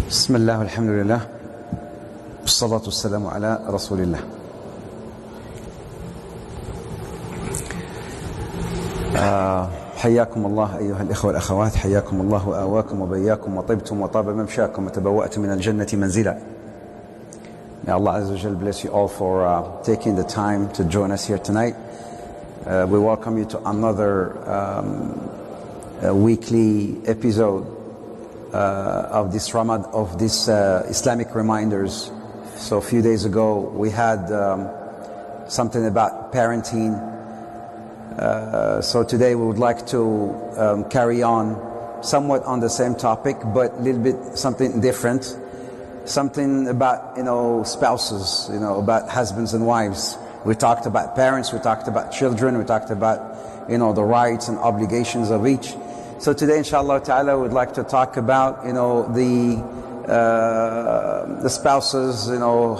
بسم الله والحمد لله والصلاة والسلام على رسول الله. حياكم الله أيها الإخوة والأخوات، حياكم الله وآواكم وبياكم وطبتم وطاب ممشاكم وتبوأتم من الجنة منزلا. May Allah Azza wa Jal bless you all for taking the time to join us here tonight. We welcome you to another weekly episode of this Islamic reminders. So a few days ago we had something about parenting. So today we would like to carry on somewhat on the same topic, but a little bit something different. Something about, spouses, about husbands and wives. We talked about parents, we talked about children, we talked about, the rights and obligations of each. So today, inshallah ta'ala, we'd like to talk about, the spouses,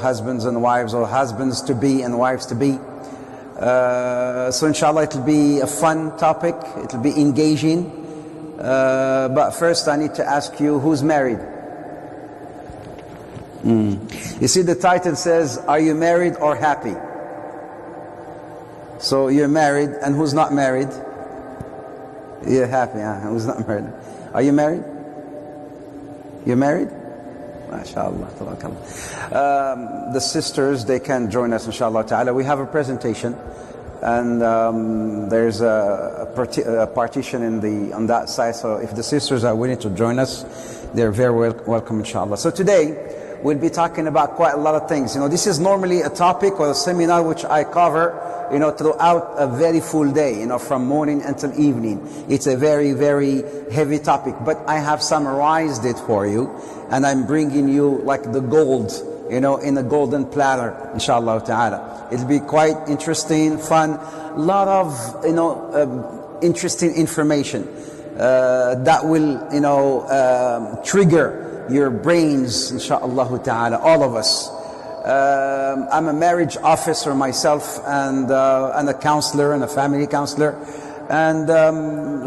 husbands and wives, or husbands to be and wives to be. So inshallah, it'll be a fun topic, it'll be engaging. But first I need to ask you, who's married? You see, the title says, are you married or happy? So you're married, and who's not married? You're happy, huh? Who's not married? Are you married? You're married? MashaAllah, tabarakallah. The sisters, they can join us, inshallah ta'ala. We have a presentation, and there's a partition on that side. So if the sisters are willing to join us, they're very welcome, inshallah. So today we'll be talking about quite a lot of things. This is normally a topic or a seminar which I cover, throughout a very full day, from morning until evening. It's a very, very heavy topic, but I have summarized it for you, and I'm bringing you like the gold, in a golden platter, inshallah ta'ala. It'll be quite interesting, fun, a lot of, interesting information that will, trigger your brains, inshallah ta'ala, all of us. I'm a marriage officer myself, and a counselor and a family counselor, and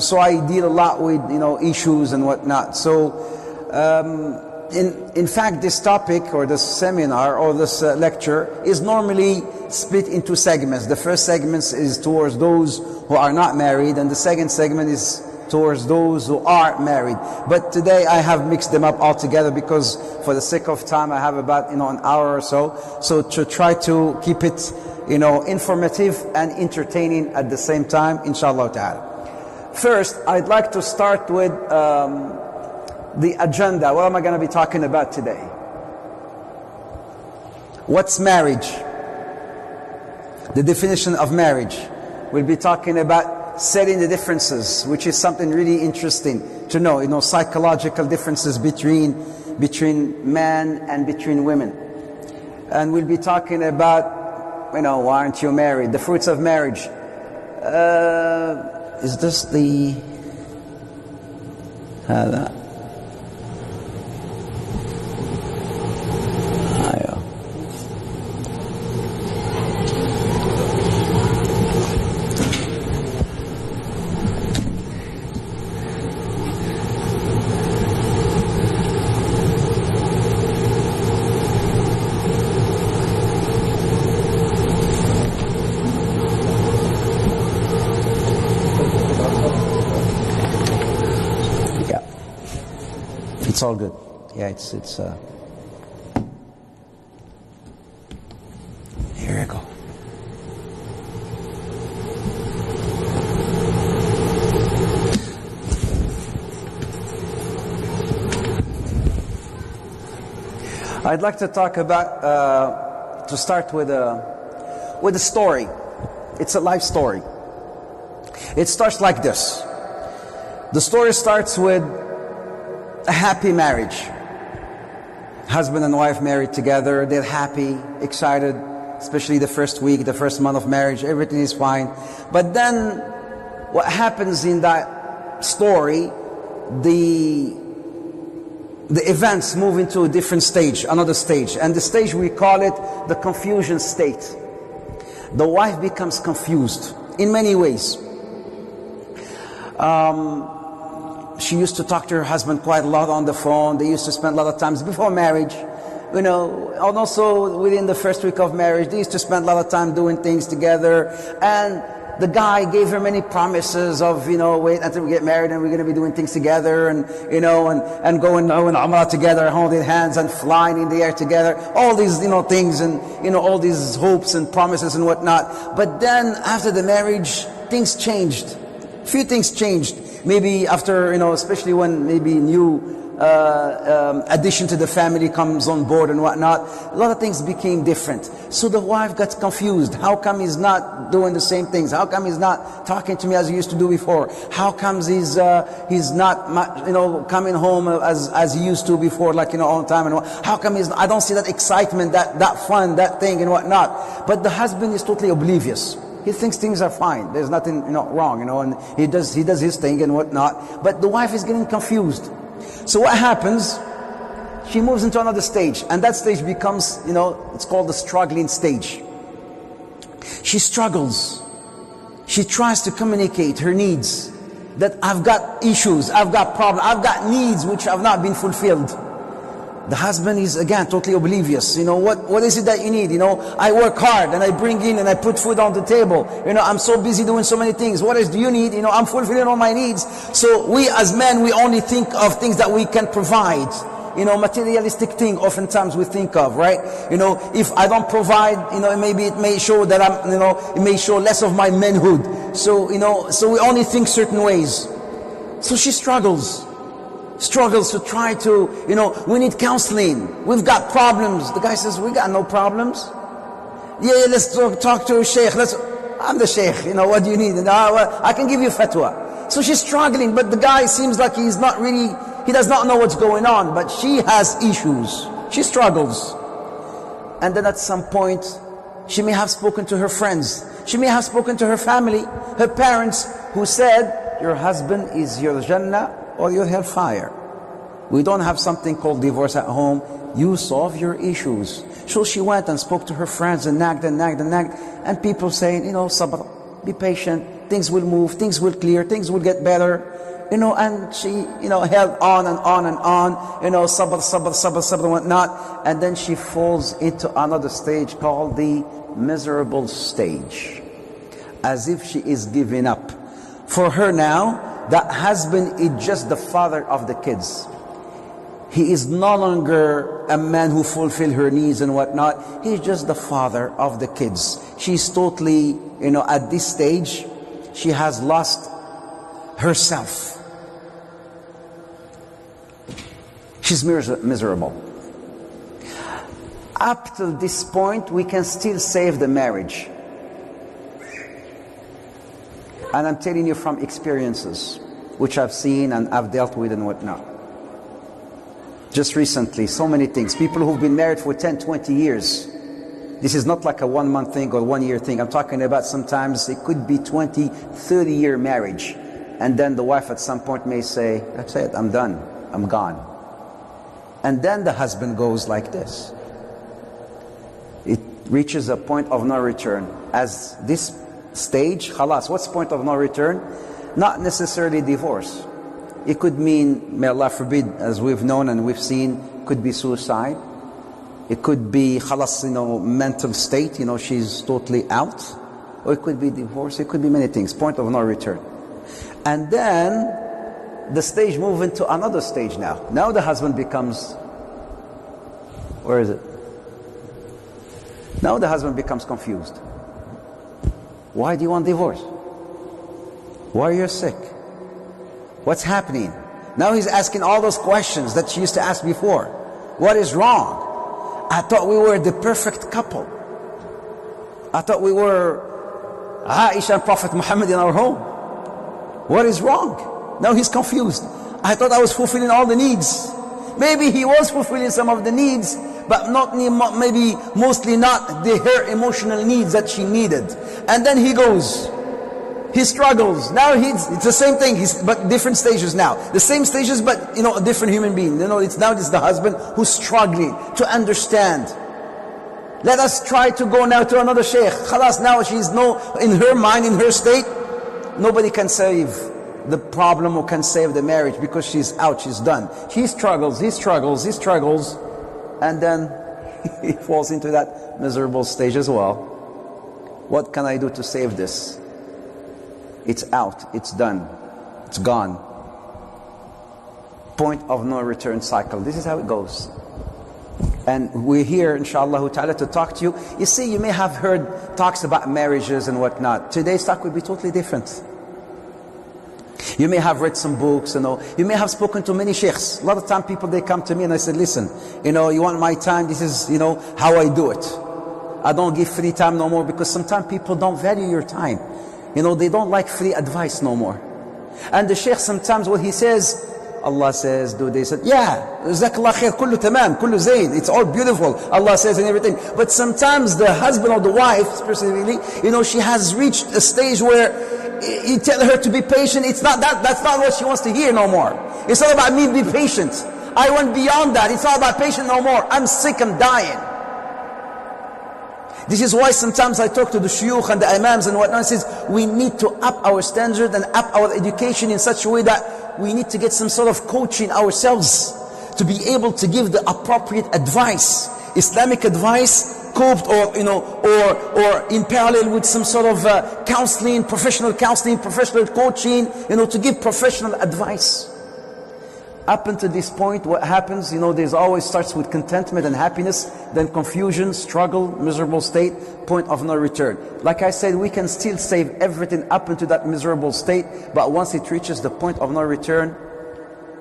so I deal a lot with issues and whatnot. So in fact, this topic or this seminar or this lecture is normally split into segments. The first segment is towards those who are not married, and the second segment is towards those who are married. But today I have mixed them up all together because for the sake of time I have about an hour or so. So to try to keep it informative and entertaining at the same time, inshallah ta'ala. First, I'd like to start with the agenda. What am I going to be talking about today? What's marriage? The definition of marriage. We'll be talking about setting the differences, which is something really interesting to know. Psychological differences between men and between women. And we'll be talking about, why aren't you married? The fruits of marriage. Is this the... It's all good. Yeah, it's here we go. I'd like to talk about to start with a story. It's a life story. It starts like this. The story starts with a happy marriage. Husband and wife married together, they're happy, excited, especially the first week, the first month of marriage, everything is fine. But then what happens in that story, the events move into a different stage, another stage. And the stage, we call it the confusion state. The wife becomes confused in many ways. She used to talk to her husband quite a lot on the phone. They used to spend a lot of times before marriage, and also within the first week of marriage, they used to spend a lot of time doing things together. And the guy gave her many promises of, wait until we get married and we're going to be doing things together, and and going on Umrah together, holding hands and flying in the air together, all these things, and all these hopes and promises and whatnot. But then after the marriage, things changed. Few things changed. Maybe after, especially when maybe new addition to the family comes on board and whatnot, a lot of things became different. So the wife got confused. How come he's not doing the same things? How come he's not talking to me as he used to do before? How comes he's not coming home as he used to before, like on time? And how come I don't see that excitement, that fun, that thing and whatnot? But the husband is totally oblivious. He thinks things are fine. There's nothing wrong, and he does his thing and whatnot. But the wife is getting confused. So what happens? She moves into another stage, and that stage becomes, it's called the struggling stage. She struggles. She tries to communicate her needs, that I've got issues, I've got problems, I've got needs which have not been fulfilled. The husband is again totally oblivious. What is it that you need? I work hard and I bring in and I put food on the table. I'm so busy doing so many things. What else do you need? I'm fulfilling all my needs. So we as men, we only think of things that we can provide. Materialistic thing oftentimes we think of, right? If I don't provide, maybe it may show that it may show less of my manhood. So we only think certain ways. So she struggles to try to, we need counseling. We've got problems. The guy says, we got no problems. Yeah, let's talk to a sheikh. I'm the sheikh, what do you need? I can give you fatwa. So she's struggling, but the guy seems like he does not know what's going on, but she has issues. She struggles. And then at some point, she may have spoken to her friends. She may have spoken to her family, her parents, who said, your husband is your Jannah or your hellfire. We don't have something called divorce at home. You solve your issues. So she went and spoke to her friends and nagged and nagged and nagged. And people saying, sabr, be patient. Things will move, things will clear, things will get better. And she, held on and on and on. Sabr, sabr, sabr, sabr and whatnot. And then she falls into another stage called the miserable stage. As if she is giving up. For her now, that husband is just the father of the kids. He is no longer a man who fulfills her needs and whatnot. He's just the father of the kids. She's totally, at this stage, she has lost herself. She's miserable. Up to this point, we can still save the marriage. And I'm telling you from experiences, which I've seen and I've dealt with and whatnot. Just recently, so many things. People who've been married for 10, 20 years. This is not like a 1 month thing or 1 year thing. I'm talking about sometimes it could be 20, 30 year marriage. And then the wife at some point may say, that's it, I'm done, I'm gone. And then the husband goes like this. It reaches a point of no return. As this stage, khalas, what's the point of no return? Not necessarily divorce. It could mean, may Allah forbid, as we've known and we've seen, could be suicide. It could be khalas, mental state, she's totally out. Or it could be divorce, it could be many things, point of no return. And then the stage moves into another stage now. Now the husband becomes, where is it? Now the husband becomes confused. Why do you want divorce? Why are you sick? What's happening? Now he's asking all those questions that she used to ask before. What is wrong? I thought we were the perfect couple. I thought we were Aisha and Prophet Muhammad in our home. What is wrong? Now he's confused. I thought I was fulfilling all the needs. Maybe he was fulfilling some of the needs, but maybe mostly not her emotional needs that she needed. And then he goes. He struggles. Now it's the same thing, but different stages now. The same stages, but a different human being. It's the husband who's struggling to understand. Let us try to go now to another sheikh. Khalas, now she's in her mind, in her state, nobody can save the problem or can save the marriage because she's out, she's done. He struggles, and then he falls into that miserable stage as well. What can I do to save this? It's out, it's done, it's gone. Point of no return cycle. This is how it goes. And we're here, inshallah ta'ala, to talk to you. You see, you may have heard talks about marriages and whatnot. Today's talk will be totally different. You may have read some books, you may have spoken to many sheikhs. A lot of time people, they come to me and I said, listen, you want my time, this is, how I do it. I don't give free time no more, because sometimes people don't value your time. They don't like free advice no more. And the sheikh, sometimes what he says, Allah says, do they say, yeah, jazakallah khair, kullu tamam, kullu zayn, it's all beautiful, Allah says and everything. But sometimes the husband or the wife, specifically, she has reached a stage where you tell her to be patient, it's not that's not what she wants to hear no more. It's not about me, be patient. I went beyond that. It's not about patient no more. I'm sick, I'm dying. This is why sometimes I talk to the shuyukh and the imams and whatnot, says we need to up our standard and up our education in such a way that we need to get some sort of coaching ourselves to be able to give the appropriate advice, Islamic advice, coped or in parallel with some sort of counseling, professional coaching, to give professional advice. Up until this point, what happens, there's always starts with contentment and happiness, then confusion, struggle, miserable state, point of no return. Like I said, we can still save everything up into that miserable state, but once it reaches the point of no return,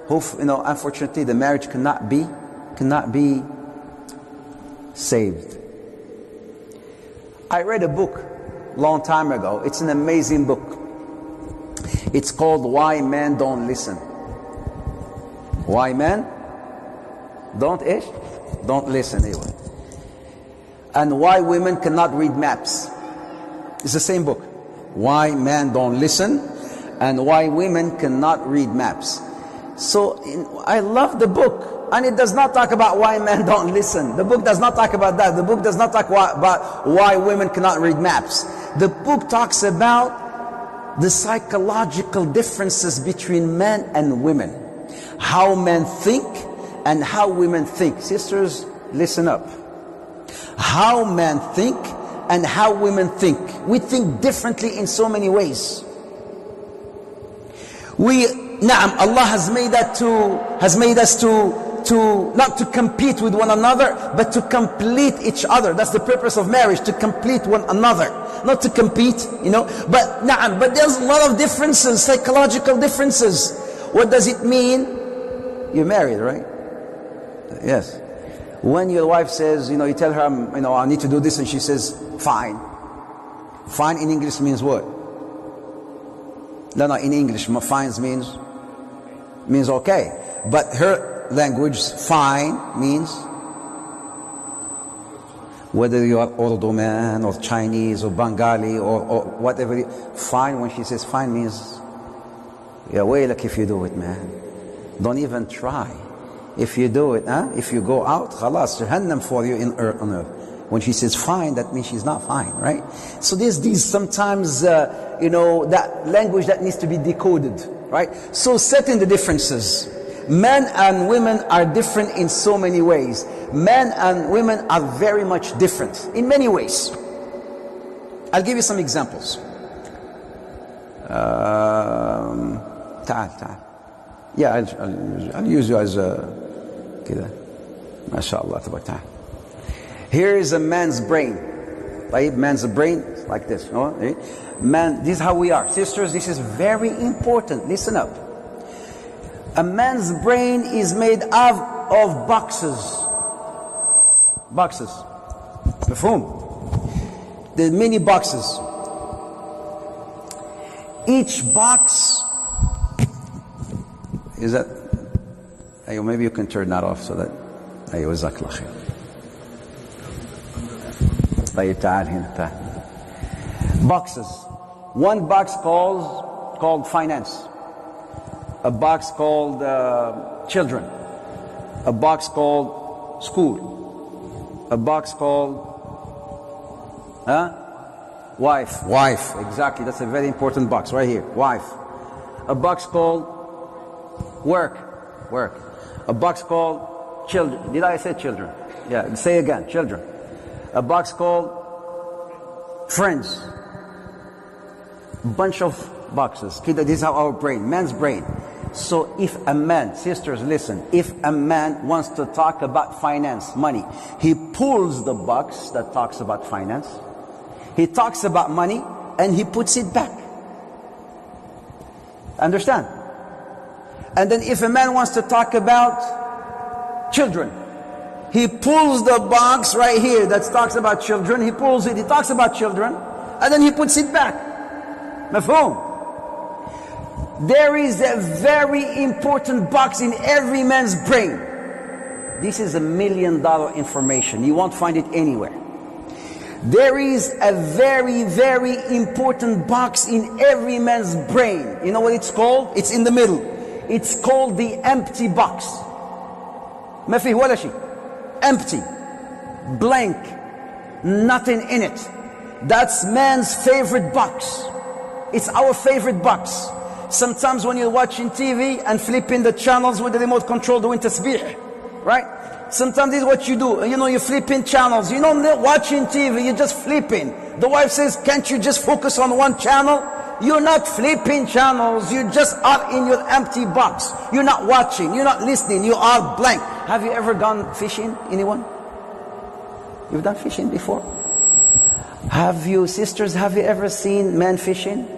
unfortunately, the marriage cannot be saved. I read a book long time ago. It's an amazing book. It's called Why Men Don't Listen. Why men don't listen anyway. And why women cannot read maps. It's the same book. Why men don't listen and why women cannot read maps. So I love the book, and it does not talk about why men don't listen. The book does not talk about that. The book does not talk about why women cannot read maps. The book talks about the psychological differences between men and women. How men think and how women think. Sisters, listen up. How men think and how women think. We think differently in so many ways. Allah has made us to not to compete with one another, but to complete each other. That's the purpose of marriage, to complete one another, not to compete, But there's a lot of differences, psychological differences. What does it mean? You're married, right? Yes. When your wife says, you tell her, I need to do this, and she says, fine. Fine in English means what? No, in English, fine means okay. But her language, fine means, whether you are Urdu man or Chinese or Bengali or whatever, fine, when she says fine means, yeah, waylak if you do it, man. Don't even try. If you do it, if you go out, khalas, jahannam for you on earth. When she says fine, that means she's not fine, right? So there's these sometimes, that language that needs to be decoded, right? So setting the differences. Men and women are different in so many ways. Men and women are very much different in many ways. I'll give you some examples. تعال. Yeah, I'll use you as a كده. MashaAllah, تبارك تعال. Here is a man's brain. Right? Man's brain like this. Man, this is how we are. Sisters, this is very important. Listen up. A man's brain is made of boxes. Boxes. مفهوم? There are many boxes. Each box is that. Maybe you can turn that off so that. جزاك الله خير. طيب تعال هنا تعال. Boxes. One box called finance. A box called children. A box called school. A box called wife. Wife, exactly. That's a very important box right here. Wife. a box called work, a box called children. Did I say children? Yeah, say again, children. A box called friends. Bunch of boxes. This is how our brain, man's brain. So if a man, sisters listen, if a man wants to talk about finance, money, he pulls the box that talks about finance, he talks about money, and he puts it back. Understand? And then if a man wants to talk about children, he pulls the box right here that talks about children, he pulls it, he talks about children, and then he puts it back. Mafhum? There is a very important box in every man's brain. This is $1 million information. You won't find it anywhere. There is a very, very important box in every man's brain. You know what it's called? It's in the middle. It's called the empty box. ما فيه ولا شيء. Empty. Blank. Nothing in it. That's man's favorite box. It's our favorite box. Sometimes when you're watching TV and flipping the channels with the remote control doing tasbih, right? Sometimes this is what you do. You know, you're flipping channels. You're not watching TV, you're just flipping. The wife says, can't you just focus on one channel? You're not flipping channels. You just are in your empty box. You're not watching. You're not listening. You are blank. Have you ever gone fishing? Anyone? You've done fishing before? Have you, sisters, have you ever seen men fishing?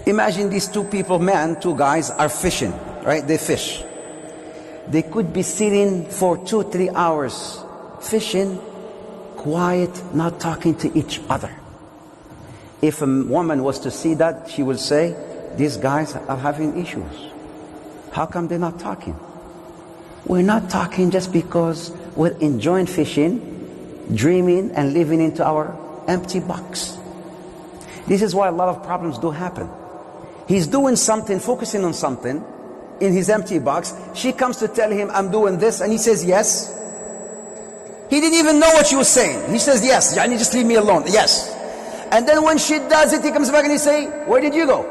Imagine these two people, two guys are fishing, right? They fish. They could be sitting for 2-3 hours fishing, quiet, not talking to each other. If a woman was to see that, she would say, these guys are having issues. How come they're not talking? We're not talking just because we're enjoying fishing, dreaming and living into our empty box. This is why a lot of problems do happen. He's doing something, focusing on something in his empty box. She comes to tell him, I'm doing this, and he says yes. He didn't even know what she was saying. He says yes. Yani, just leave me alone. Yes. And then when she does it, he comes back and he say, where did you go?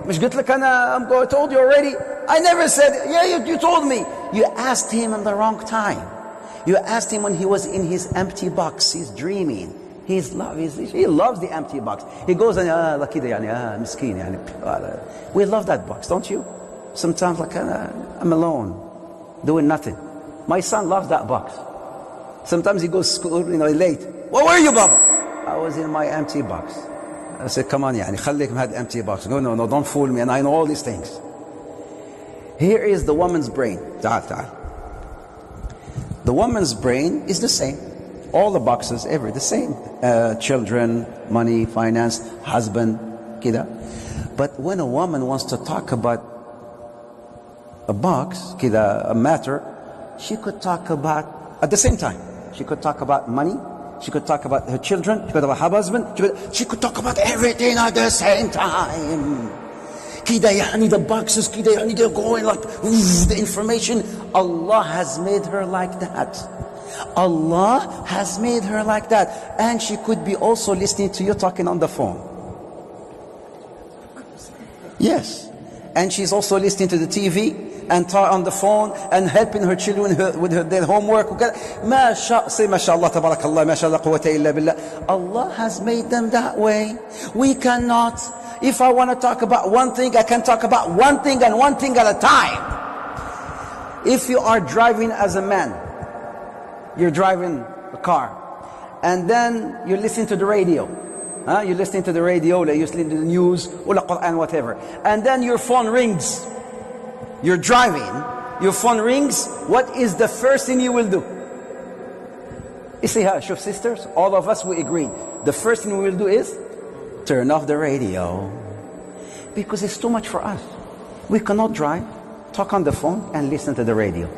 مش قلت لك أنا I told you already. I never said, yeah, you told me. You asked him in the wrong time. You asked him when he was in his empty box. He's dreaming. He loves the empty box. He goes and miskin. We love that box, don't you? Sometimes like I'm alone, doing nothing. My son loves that box. Sometimes he goes to school, late. Where were you, Baba? I was in my empty box. I said, come on, خليك من هذا empty box. No, don't fool me. And I know all these things. Here is the woman's brain. تعال. The woman's brain is the same. All the boxes, the same. Children, money, finance, husband, kida. But when a woman wants to talk about a box, kida, a matter, she could talk about, at the same time, she could talk about money, she could talk about her children, she could talk about her husband, she could talk about everything at the same time. Kida, the boxes, kida, they're going like, the information. Allah has made her like that. Allah has made her like that. And she could be also listening to you talking on the phone. Yes. And she's also listening to the TV and on the phone and helping her children with their homework. Say mashallah, tabarakallah, mashallah, quwwata illa billah. Allah has made them that way. We cannot. If I want to talk about one thing, I can talk about one thing and one thing at a time. If you are driving as a man, you're driving a car, and then you're listening to the radio. You're listening to the radio, you're listening to the news, or the Quran, whatever. And then your phone rings. You're driving, your phone rings. What is the first thing you will do? You see how, shuf sisters, all of us, we agree. The first thing we will do is turn off the radio. Because it's too much for us. We cannot drive, talk on the phone, and listen to the radio.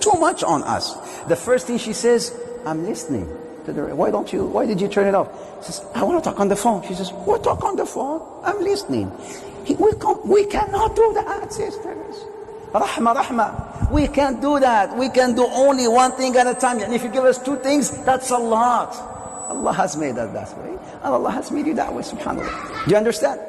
Too much on us. The first thing she says, I'm listening to the radio. Why did you turn it off? She says, I want to talk on the phone. She says, what, talk on the phone? I'm listening. We cannot do that, sisters. Rahma. We can't do that. We can do only one thing at a time. And if you give us two things, that's a lot. Allah has made us that way. And Allah has made you that way, subhanAllah. Do you understand?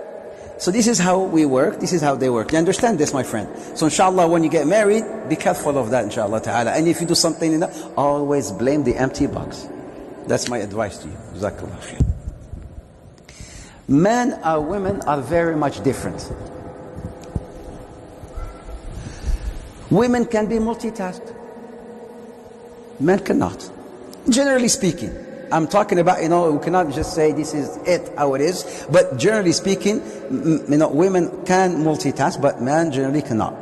So this is how we work, this is how they work. You understand this, my friend? So inshallah, when you get married, be careful of that, inshallah ta'ala. And if you do something in that, always blame the empty box. That's my advice to you. Jazakallah khair. Men and women are very much different. Women can be multitasked. Men cannot. Generally speaking. I'm talking about, we cannot just say this is it, how it is. But generally speaking, women can multitask, but men generally cannot.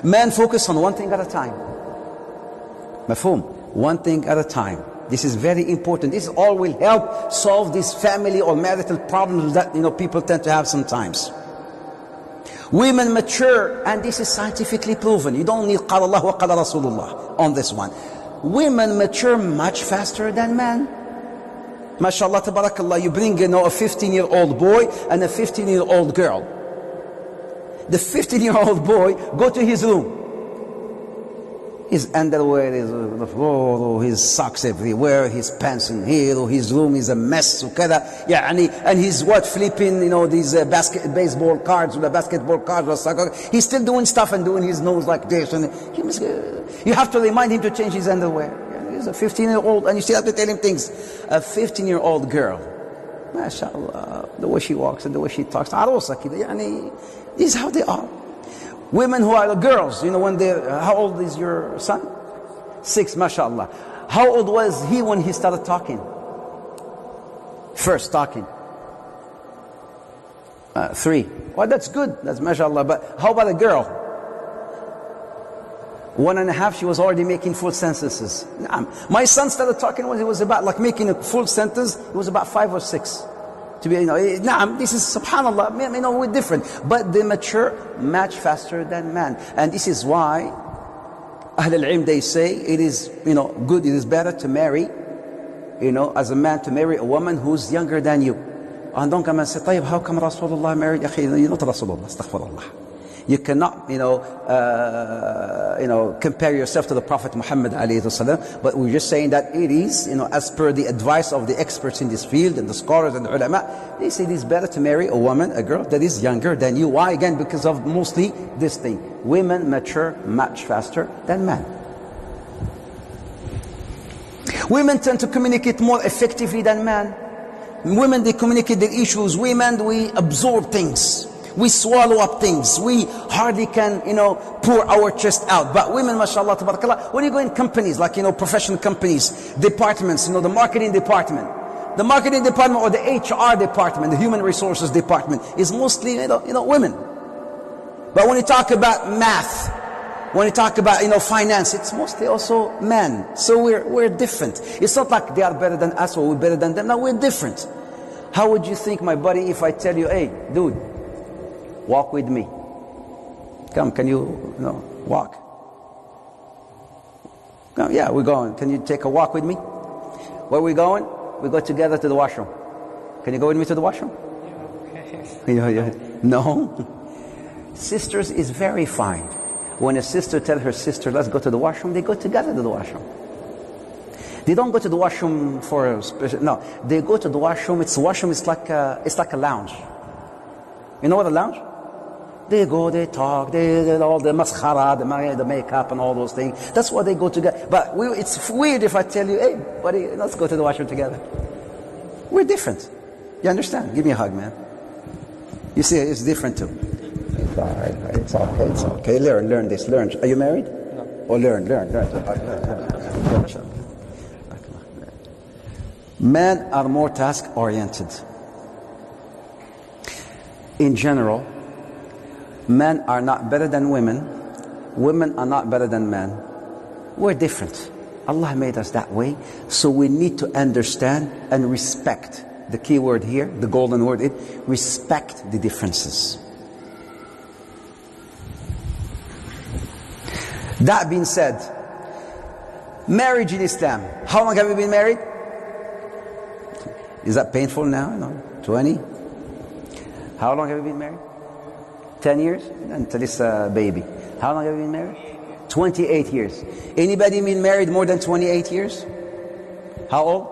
Men focus on one thing at a time. Mafhum? One thing at a time. This is very important. This all will help solve these family or marital problems that, people tend to have sometimes. Women mature, and this is scientifically proven. You don't need qala Allah wa qala Rasulullah on this one. Women mature much faster than men. MashaAllah, tabarakallah, you bring a 15-year-old boy and a 15-year-old girl. The 15-year-old boy, go to his room. His underwear is on the floor, his socks everywhere, his pants in here, his room is a mess, and he's flipping, these baseball cards, or the basketball cards, or soccer. He's still doing stuff and doing his nose like this. And you have to remind him to change his underwear. He's a 15-year-old, and you still have to tell him things. A 15-year-old girl, mashallah, the way she walks and the way she talks, this is how they are. Women who are girls, when they're, how old is your son? 6, mashallah. How old was he when he started talking? First talking? 3. Well, that's good, that's mashallah. But how about a girl? 1.5, she was already making full sentences. My son started talking when he was about making a full sentence. He was about 5 or 6. To be, this is subhanallah. We're different, but they mature much faster than man, and this is why Ahl al-Ilm, they say it is good. It is better to marry, as a man to marry a woman who's younger than you. And don't come and say, "طيب, how come Rasulullah married?" You're not Rasulullah. Astaghfirullah. You cannot, compare yourself to the Prophet Muhammad alayhi wasallam. But we're just saying that it is, as per the advice of the experts in this field and the scholars and the ulama, they say it is better to marry a woman, a girl that is younger than you. Why? Again, because of mostly this thing. Women mature much faster than men. Women tend to communicate more effectively than men. Women, they communicate their issues. Women, we absorb things. We swallow up things. We hardly can, pour our chest out. But women, mashallah, tabarakallah, when you go in companies, professional companies, departments, the marketing department. The marketing department or the HR department, the human resources department, is mostly, women. But when you talk about math, when you talk about, finance, it's mostly also men. So we're different. It's not like they are better than us or we're better than them. No, we're different. How would you think, my buddy, if I tell you, hey, dude, walk with me. Come, can you, walk? Come, yeah, we're going. Can you take a walk with me? Where are we going? We go together to the washroom. Can you go with me to the washroom? Okay. No. Sisters is very fine. When a sister tells her sister, let's go to the washroom, they go together to the washroom. They don't go to the washroom for a special, no. They go to the washroom, it's like a lounge. You know what a lounge? They go, they talk, they all the maskhara, the makeup and all those things. That's why they go together. But it's weird if I tell you, hey, buddy, let's go to the washroom together. We're different. You understand? Give me a hug, man. You see, it's different too. It's all right. It's okay. Learn this. Learn. Are you married? No. Oh, learn. Men are more task-oriented. In general, men are not better than women. Women are not better than men. We're different. Allah made us that way. So we need to understand and respect. The key word here, the golden word, respect the differences. That being said, marriage in Islam. How long have you been married? Is that painful now? No. 20? How long have you been married? 10 years? Until it's a baby. How long have you been married? 28 years. Anybody been married more than 28 years? How old?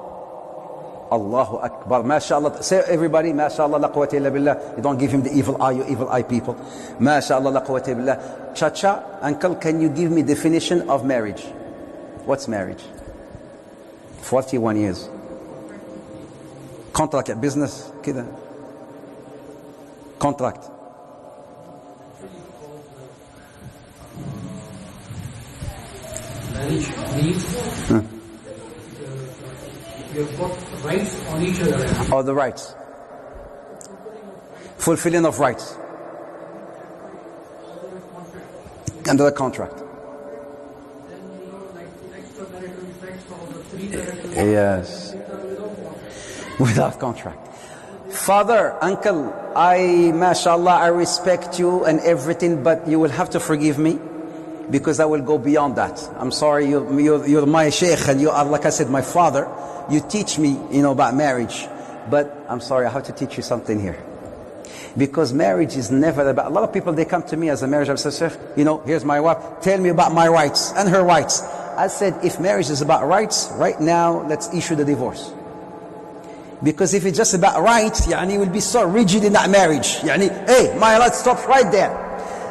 Allahu Akbar. MashaAllah. Say everybody, MashaAllah la quwwata illa billah. You don't give him the evil eye, you evil eye people. MashaAllah la quwwata illa billah. Chacha, uncle, can you give me definition of marriage? What's marriage? 41 years. Contract, business, كده. Contract. Marriage means you've got rights on each other. Or the rights. Fulfilling of rights. Under the contract. Yes. Without contract. Father, uncle, mashallah, I respect you and everything, but you will have to forgive me because I will go beyond that. I'm sorry, you're my sheikh and you are, like I said, my father. You teach me, about marriage. But I'm sorry, I have to teach you something here. Because marriage is never about, a lot of people, they come to me as a marriage, I say, here's my wife, tell me about my rights and her rights. I said, if marriage is about rights, right now, let's issue the divorce. Because if it's just about rights, you will be so rigid in that marriage. Hey, my rights stops right there.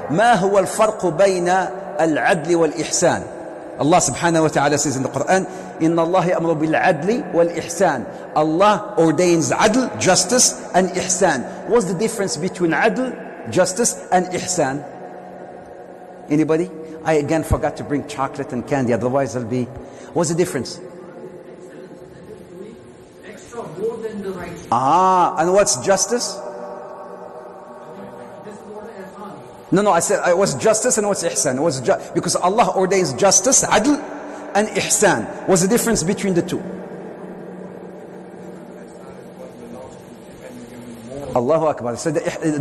ما هو الفرق بين العدل والإحسان? Allah subhanahu wa ta'ala says in the Quran, إِنَّ اللَّهَ يَأْمُرُ بِالْعَدْلِ وَالْإِحْسَانِ. Allah ordains adl, justice, and ihsan. What's the difference between adl, justice, and ihsan? Anybody? I again forgot to bring chocolate and candy, otherwise I'll be... What's the difference? Extra more than the rights. And what's justice? No, I said what's justice and what's ihsan. Because Allah ordains justice, adl, and ihsan. What's the difference between the two? Allahu Akbar. So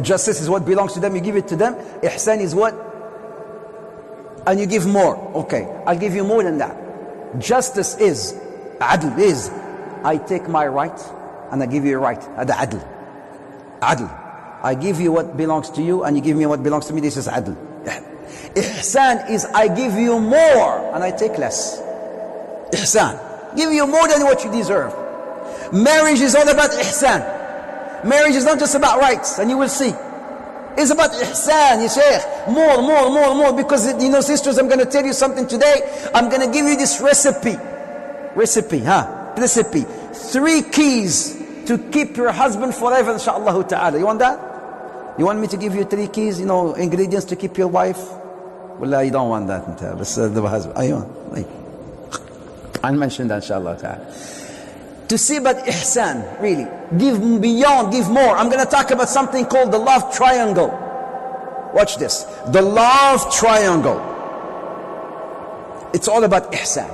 justice is what belongs to them, you give it to them. Ihsan is what? And you give more. Okay, I'll give you more than that. Justice is, adl is, I take my right and I give you a right. The adl. Adl. I give you what belongs to you and you give me what belongs to me. This is adl. Ihsan is I give you more and I take less. Ihsan. Give you more than what you deserve. Marriage is all about ihsan. Marriage is not just about rights, and you will see. It's about ihsan, you say, more. Because, sisters, I'm going to tell you something today. I'm going to give you this recipe. Recipe. 3 keys to keep your husband forever, inshaAllah ta'ala. You want that? You want me to give you 3 keys, ingredients to keep your wife? Well, you don't want that. The husband. I'll mention that, inshaAllah ta'ala. To see about ihsan, really. Give beyond, give more. I'm going to talk about something called the love triangle. Watch this. The love triangle. It's all about ihsan.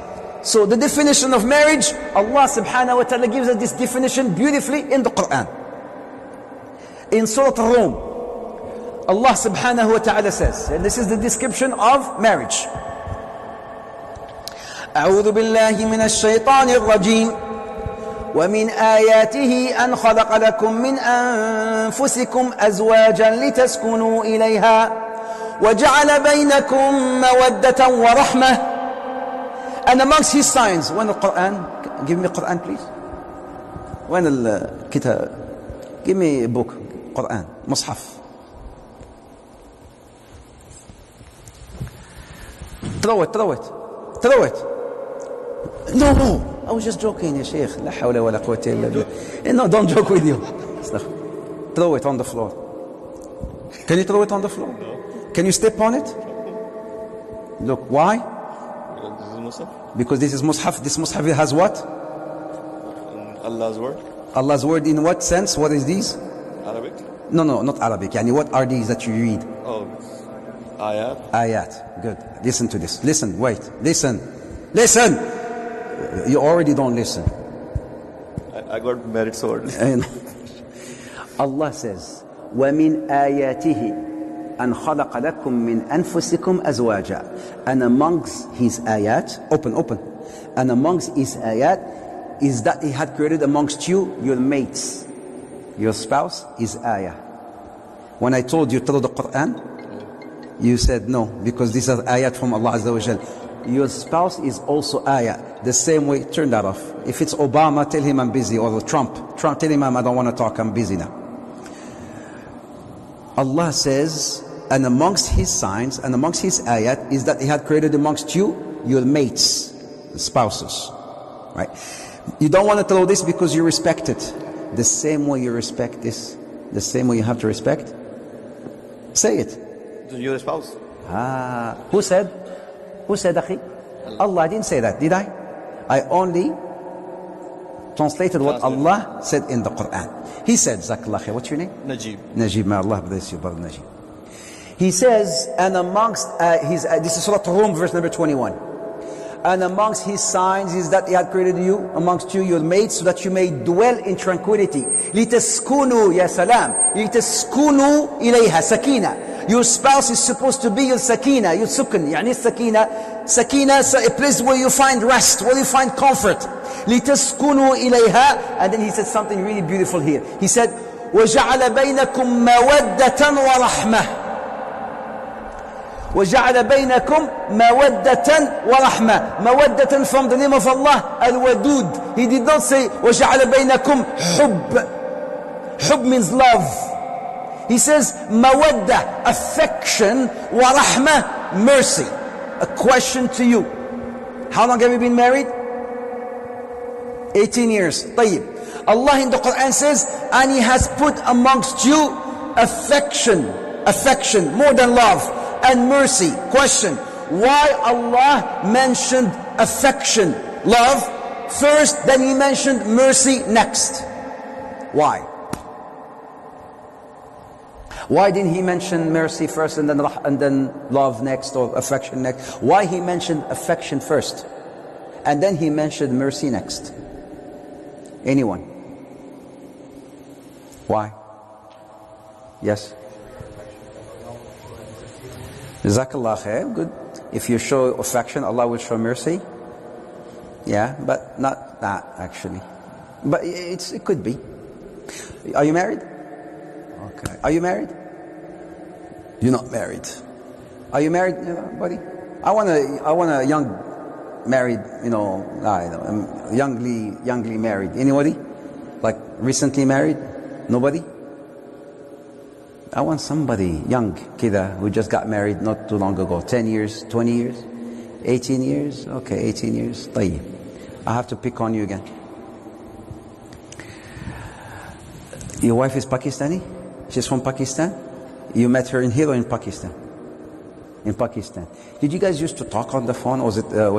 So the definition of marriage, Allah subhanahu wa ta'ala gives us this definition beautifully in the Quran. In Surah Al-Rum, Allah subhanahu wa ta'ala says, and this is the description of marriage. أعوذ بالله من الشيطان الرجيم ومن آياته أن خلق لكم من أنفسكم أزواجا لتسكنوا إليها وجعل بينكم مودة ورحمة. And amongst his signs, when the Quran, give me Quran please. When the kitab, give me a book, Quran, Mus'haf. Throw it. No. I was just joking, ya Sheikh. La hawla wa la quwwata illa billah. No, don't joke with you. Throw it on the floor. Can you throw it on the floor? No. Can you step on it? Look, why? Because this is Mus'haf. This Mus'haf has what? Allah's word. Allah's word in what sense? What is these? Arabic? No, not Arabic. Yani what are these that you read? Oh, ayat. Ayat. Good. Listen to this. Listen, wait. Listen. You already don't listen. I got merit sword. Allah says, وَمِنْ آيَاتِهِ أَنْ خَلَقَ لَكُم مِّنْ أَنفُسِكُمْ أَزْوَاجًا. And amongst his ayat, open. And amongst his ayat is that he had created amongst you your mates. Your spouse is ayah. When I told you through the Quran, you said no, because these are ayat from Allah Azza wa Jal. your spouse is also ayah. The same way, turn that off. If it's Obama, tell him I'm busy. Or Trump, tell him I don't want to talk, I'm busy now. Allah says, and amongst His signs, and amongst His ayat, is that He had created amongst you, your mates, spouses. Right? You don't want to tell this because you respect it. The same way you respect this, the same way you have to respect. Say it. Your spouse. Who said? Who said, Akhi? Allah, I didn't say that, did I? I only translated what Allah said in the Quran. He said, Zakallah khair. What's your name? Najib. Najib, may Allah bless you, brother Najib. He says, and amongst this is Surah Rum, verse number 21. And amongst His signs is that He had created you, amongst you, your mates, so that you may dwell in tranquility. لِتَسْكُنُوا يَا سَلام لِتَسْكُنُوا إِلَيْهَا sakina. Your spouse is supposed to be your sakina, your sukun. يعني sakina, sakina, a place where you find rest, where you find comfort. لِتَسْكُنُوا إِلَيْهَا. And then he said something really beautiful here. He said, وَجَعَلَ بَيْنَكُمْ مَوَدَّةً وَرَحْمَةً. وَجَعَلَ بَيْنَكُمْ مَوَدَّةً وَرَحْمَةً. Mawadatan from the name of Allah, Al-Wadud. He did not say وَجَعَلَ بَيْنَكُمْ حُبْ. Hub means love. He says mawadda, affection, wa rahmah, mercy. A question to you. How long have you been married? 18 years. طيب. Allah in the Quran says, and He has put amongst you affection, more than love, and mercy. Question. Why Allah mentioned affection, love first, then He mentioned mercy next? Why? Why didn't He mention mercy first and then love next, or affection next? Why He mentioned affection first and then He mentioned mercy next? Anyone? Why? Yes? Jazakallah khair. Good. If you show affection, Allah will show mercy. Yeah, but not that actually. But it could be. Are you married? Okay. Are you married? You're not married. Are you married, buddy? I want a young married, youngly married. Anybody? Like recently married? Nobody? I want somebody young, kida, who just got married not too long ago. 10 years, 20 years, 18 years? Okay, 18 years. طيب. I have to pick on you again. Your wife is Pakistani? She's from Pakistan? You met her in here or in Pakistan? In Pakistan. Did you guys used to talk on the phone? Was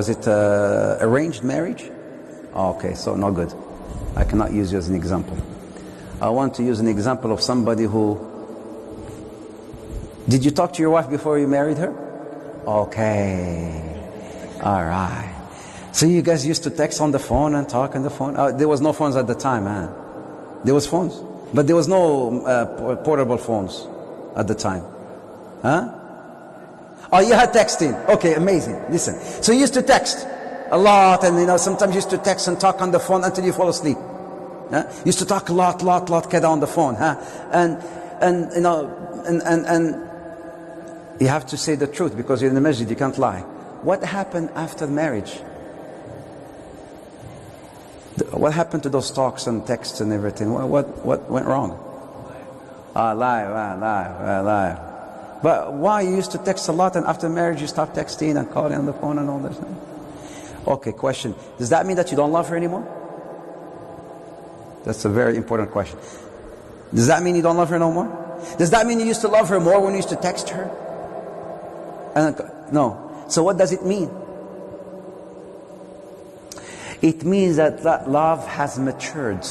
it arranged marriage? Oh, okay, so no good. I cannot use you as an example. I want to use an example of somebody who... Did you talk to your wife before you married her? Okay. All right. So you guys used to text on the phone and talk on the phone? There was no phones at the time, huh? There was phones, but there was no portable phones at the time. Huh? Oh, you had texting. Okay, amazing. Listen. So you used to text a lot, and sometimes you used to text and talk on the phone until you fall asleep. Huh? You used to talk a lot kada on the phone, huh? And you have to say the truth because you're in the masjid, you can't lie. What happened after marriage? What happened to those talks and texts and everything? What went wrong? Lie. But why you used to text a lot and after marriage you stopped texting and calling on the phone and all this? Okay, question. Does that mean that you don't love her anymore? That's a very important question. Does that mean you don't love her no more? Does that mean you used to love her more when you used to text her? No. So what does it mean? It means that love has matured.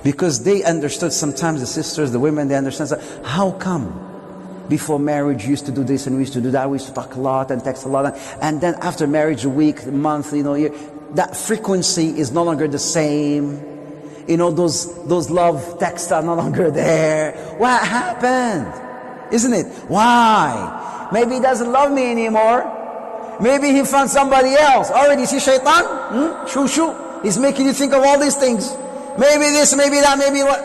Because they understood, sometimes the sisters, the women, they understand that, how come before marriage you used to do this and we used to do that, we used to talk a lot and text a lot, and then after marriage, a week, a month, year, that frequency is no longer the same. Those love texts are no longer there. What happened? Isn't it? Why? Maybe he doesn't love me anymore. Maybe he found somebody else. Already see shaitan? Shoo. He's making you think of all these things. Maybe this, maybe that, maybe what.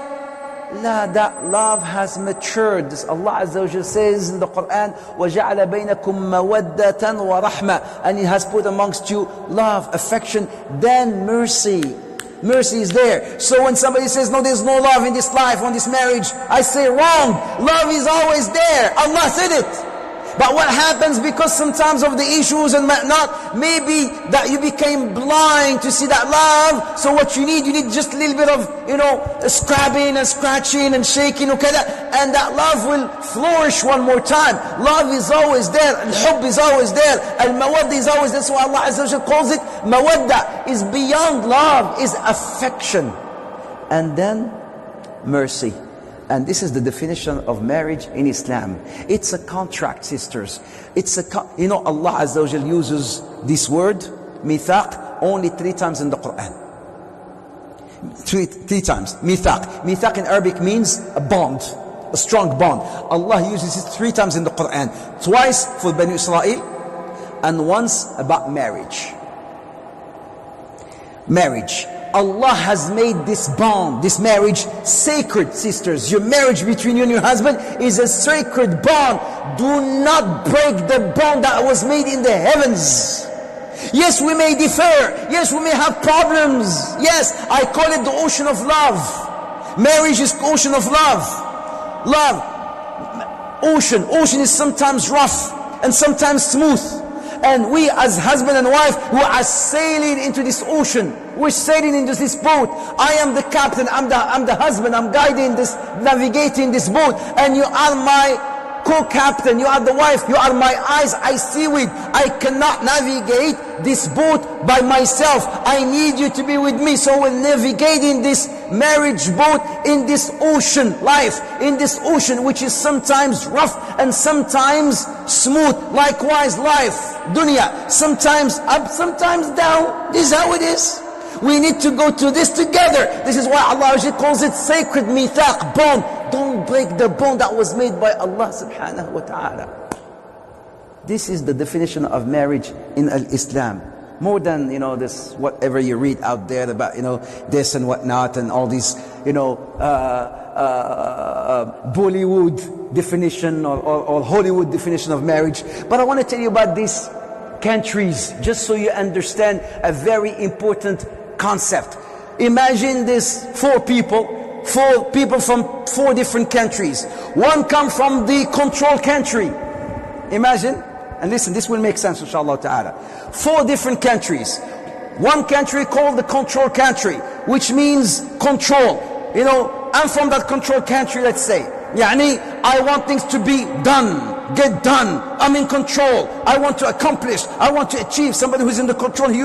La, that love has matured. This Allah Azza wa Jalla says in the Quran, وَجَعَلَ بَيْنَكُمْ مَوَدَّةً وَرَحْمَةً, and He has put amongst you love, affection, then mercy. Mercy is there. So when somebody says, no, there's no love in this life, on this marriage, I say, wrong. Love is always there. Allah said it. But what happens, because sometimes of the issues and whatnot, maybe that you became blind to see that love. So what you need just a little bit of, scrabbing and scratching and shaking, okay, and that love will flourish one more time. Love is always there. Al-Hubb is always there. Al-Mawadda is always there. That's why Allah Azza wa Jalla calls it Mawadda, is beyond love, is affection. And then mercy. And this is the definition of marriage in Islam. It's a contract, sisters. Allah Azza wa Jal uses this word, mithaq, only 3 times in the Quran. Three times. Mithaq. Mithaq in Arabic means a bond, a strong bond. Allah uses it 3 times in the Quran. Twice for Bani Israel, and once about marriage. Marriage. Allah has made this bond, this marriage, sacred, sisters. Your marriage between you and your husband is a sacred bond. Do not break the bond that was made in the heavens. Yes, we may differ. Yes, we may have problems. Yes, I call it the ocean of love. Marriage is the ocean of love. Love. Ocean is sometimes rough and sometimes smooth. And we as husband and wife, who are sailing into this ocean, we're sailing into this boat. I am the captain, I'm the husband, I'm guiding this, navigating this boat, and you are my co-captain, you are the wife, you are my eyes, I see with. I cannot navigate this boat by myself. I need you to be with me. So we're navigating this marriage boat in this ocean life, in this ocean which is sometimes rough and sometimes smooth. Likewise life, dunya, sometimes up, sometimes down. This is how it is. We need to go to this together. This is why Allah calls it sacred mithaq, bond. Don't break the bond that was made by Allah subhanahu wa ta'ala. This is the definition of marriage in Islam. More than, this, whatever you read out there about, this and whatnot, and all these, Bollywood definition or Hollywood definition of marriage. But I want to tell you about these countries, just so you understand a very important concept. Imagine this 4 people from 4 different countries. One come from the control country. Imagine, and listen, this will make sense inshallah ta'ala. 4 different countries. One country called the control country, which means control. I'm from that control country, let's say. I want things to be done. Get done. I'm in control. I want to accomplish. I want to achieve. Somebody who's in the control, he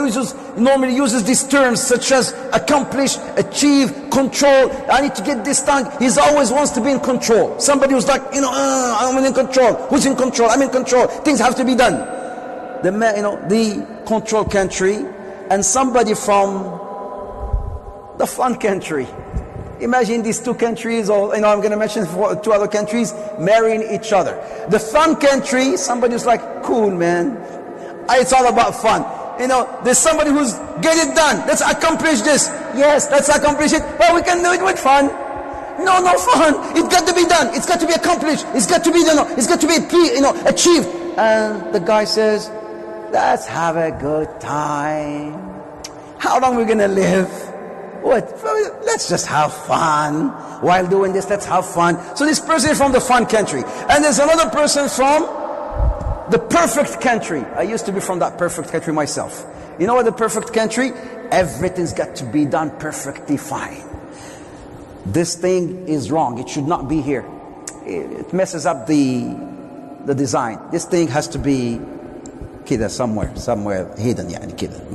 normally uses these terms such as accomplish, achieve, control. I need to get this done. He always wants to be in control. Somebody who's like, I'm in control. Who's in control? I'm in control. Things have to be done. The control country, and somebody from the fun country. Imagine these 2 countries, or I'm going to mention 2 other countries, marrying each other. The fun country, somebody who's like, cool man, it's all about fun. There's somebody who's, get it done, let's accomplish this. Yes, let's accomplish it, but we can do it with fun. No fun. It's got to be done. It's got to be accomplished. It's got to be done. It's got to be achieved. And the guy says, let's have a good time. How long are we going to live? What? Let's just have fun. While doing this, let's have fun. So this person is from the fun country. And there's another person from the perfect country. I used to be from that perfect country myself. You know what the perfect country? Everything's got to be done perfectly fine. This thing is wrong. It should not be here. It messes up the design. This thing has to be kida, somewhere hidden.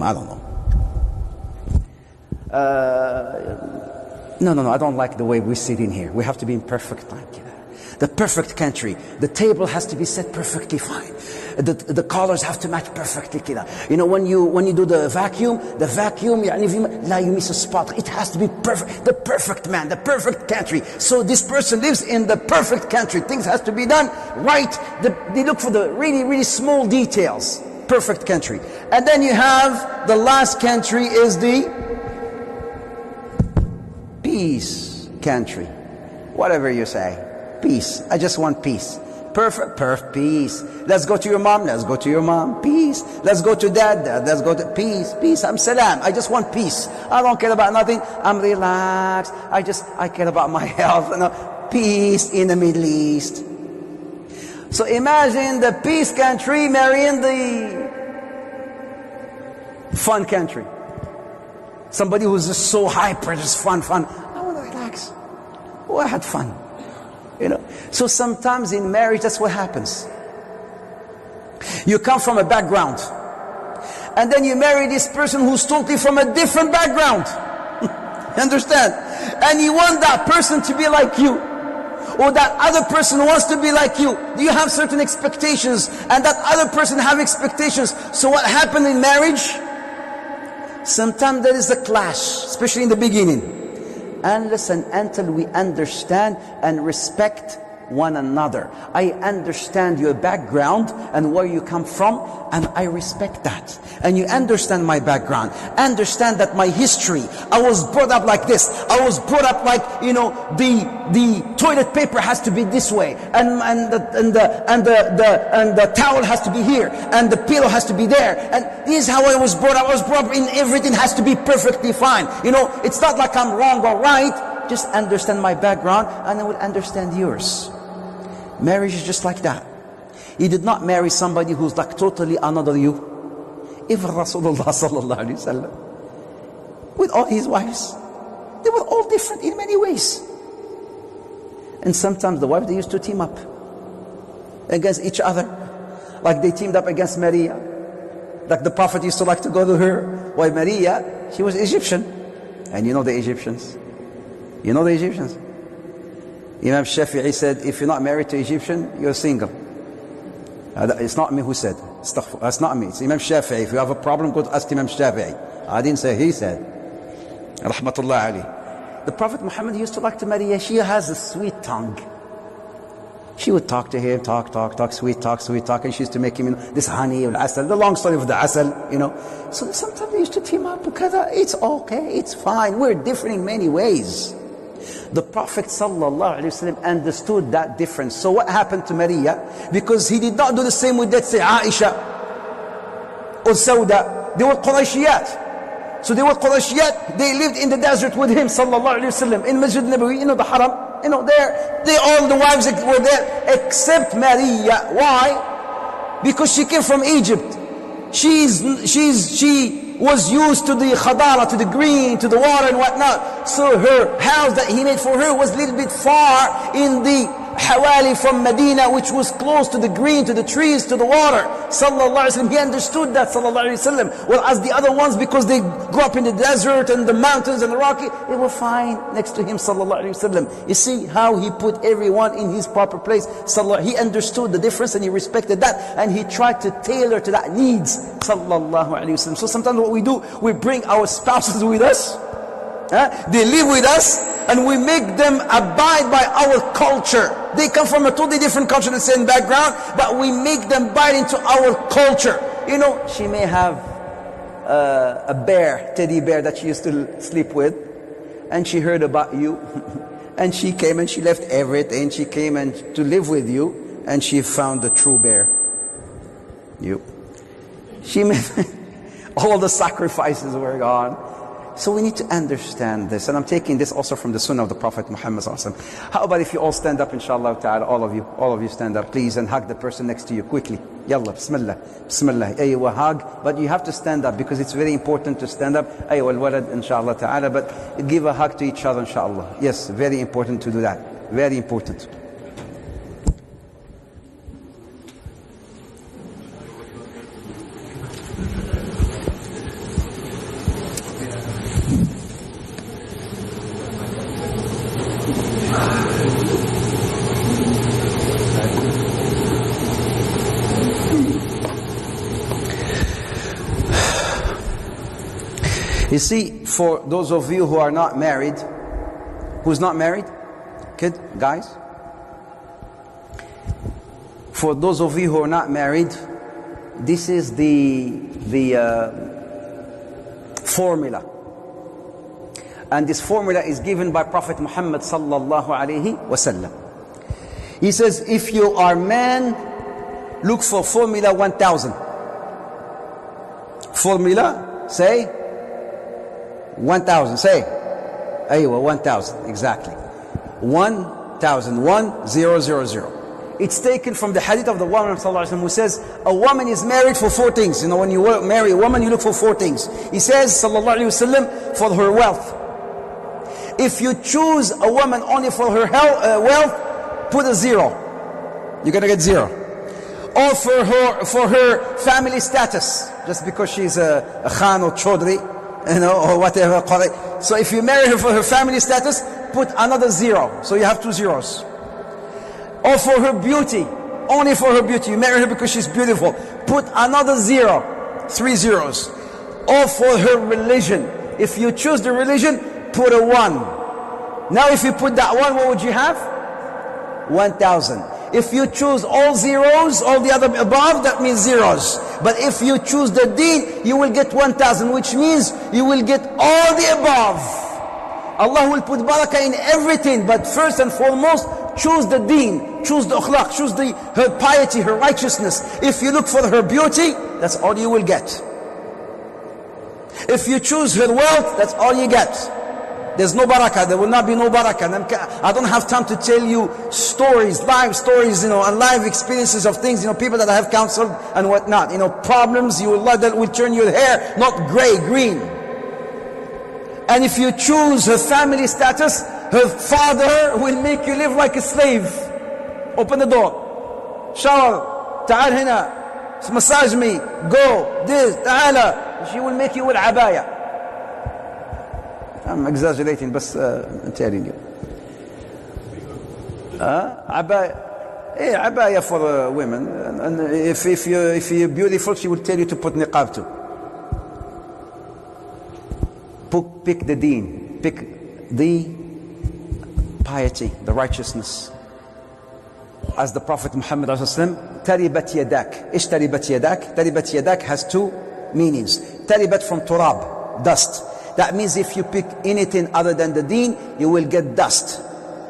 I don't know. No, I don't like the way we sit in here. We have to be in perfect time. The perfect country. The table has to be set perfectly fine. The colors have to match perfectly. When you do the vacuum, la, you miss a spot. It has to be perfect. The perfect man, the perfect country. So this person lives in the perfect country. Things has to be done right. They look for the really, really small details. Perfect country. And then you have the last country is the peace country. whatever you say. Peace. I just want peace. Perfect peace. Let's go to your mom. Let's go to your mom. Peace. Let's go to dad. Let's go to peace. I'm salam. I just want peace. I don't care about nothing. I'm relaxed. I care about my health. Peace in the Middle East. So imagine the peace country marrying the fun country. Somebody who's just so hyper, just fun. I want to relax. Oh, I had fun. So sometimes in marriage, that's what happens. You come from a background, and then you marry this person who's totally from a different background. Understand? And you want that person to be like you, or that other person wants to be like you. Do you have certain expectations, and that other person have expectations? So what happened in marriage? Sometimes there is a clash, especially in the beginning. Unless and until we understand and respect one another. I understand your background and where you come from, and I respect that. And you understand my background. Understand that my history. I was brought up like this. I was brought up like, the toilet paper has to be this way, and the towel has to be here, and the pillow has to be there. And this is how I was brought up. I was brought up in everything has to be perfectly fine. It's not like I'm wrong or right. Just understand my background, and I will understand yours. Marriage is just like that. You did not marry somebody who's like totally another you. Even Rasulullah sallallahu alaihi wasallam, with all his wives, they were all different in many ways. And sometimes the wives, they used to team up against each other, like they teamed up against Maria. Like the Prophet used to like to go to her. Why Maria? She was Egyptian, and the Egyptians. The Egyptians. Imam Shafi'i said, if you're not married to Egyptian, you're single. It's not me who said. It's not me. It's Imam Shafi'i. If you have a problem, go to ask Imam Shafi'i. I didn't say, he said. Rahmatullah alayhi. The Prophet Muhammad used to like to marry. She has a sweet tongue. She would talk to him, talk, sweet talk. And she used to make him, this honey and asal. The long story of the asal, So sometimes they used to team up. It's okay, it's fine. We're different in many ways. The Prophet ﷺ understood that difference. So what happened to Maria? Because he did not do the same with, let's say, Aisha or Sauda. They were Qurayshiyat. So they were Qurayshiyat. They lived in the desert with him ﷺ in Masjid Nabawi, the Haram. All the wives were there except Maria. Why? Because she came from Egypt. She was used to the khadara, to the green, to the water and whatnot. So her house that he made for her was a little bit far in the Hawali from Medina, which was close to the green, to the trees, to the water. Sallallahu Alaihi Wasallam. He understood that, Sallallahu Alaihi Wasallam. Well, as the other ones, because they grew up in the desert and the mountains and the rocky, they were fine next to him, Sallallahu Alaihi Wasallam. You see how he put everyone in his proper place. He understood the difference and he respected that, and he tried to tailor to that needs, Sallallahu Alaihi Wasallam. So sometimes what we do, we bring our spouses with us. They live with us, and we make them abide by our culture. They come from a totally different culture, the same background, but we make them bite into our culture. She may have a teddy bear that she used to sleep with, and she heard about you, and she came and she left everything. She came and to live with you, and she found the true bear. You. She made all the sacrifices were gone. So we need to understand this. And I'm taking this also from the sunnah of the Prophet Muhammad sallallahu alaihi wasallam. How about if you all stand up, inshallah ta'ala, all of you stand up, please, and hug the person next to you quickly. Yalla, bismillah, bismillah. Aywa, hug, but you have to stand up because it's very important to stand up. Aywa al-walad, inshallah ta'ala, but give a hug to each other, inshallah. Yes, very important to do that. Very important. You see, for those of you who are not married, who's not married? Kid, guys? For those of you who are not married, this is the formula. And this formula is given by Prophet Muhammad sallallahu alayhi wasallam. He says, if you are man, look for formula 1000. Formula, say 1000. Say, aywa, 1000, exactly. 1000, 1000. It's taken from the hadith of the woman who says, a woman is married for 4 things. You know, when you marry a woman, you look for 4 things. He says, sallallahu alayhi wasallam, for her wealth. If you choose a woman only for her wealth, put a 0. You're going to get 0. Or for her family status, just because she's a Khan or Chaudhry, you know, or whatever. So if you marry her for her family status, put another 0. So you have 2 zeros. Or for her beauty, only for her beauty. You marry her because she's beautiful. Put another 0, 3 zeros. Or for her religion. If you choose the religion, put a 1. Now if you put that 1, what would you have? 1000. If you choose all zeros, all the other above, that means zeros. But if you choose the deen, you will get 1000, which means you will get all the above. Allah will put barakah in everything, but first and foremost, choose the deen, choose the akhlaq, choose her piety, her righteousness. If you look for her beauty, that's all you will get. If you choose her wealth, that's all you get. There's no barakah, there will not be no barakah. I don't have time to tell you stories, live stories, you know, and live experiences of things, you know, people that I have counseled and whatnot. You know, problems you will that will turn your hair, not grey, green. And if you choose her family status, her father will make you live like a slave. Open the door. Shower. Ta'al hina. Massage me. Go. This. Ta'ala. She will make you with abaya. I'm exaggerating, but I'm telling you. Abaya. Abaya for women. And if you're beautiful, she will tell you to put niqab too. Pick the deen. Pick the piety, the righteousness. As the Prophet Muhammad taribat yadak. Ish taribat yadak? Taribat yadak has 2 meanings. Taribat from turab, dust. That means if you pick anything other than the deen, you will get dust.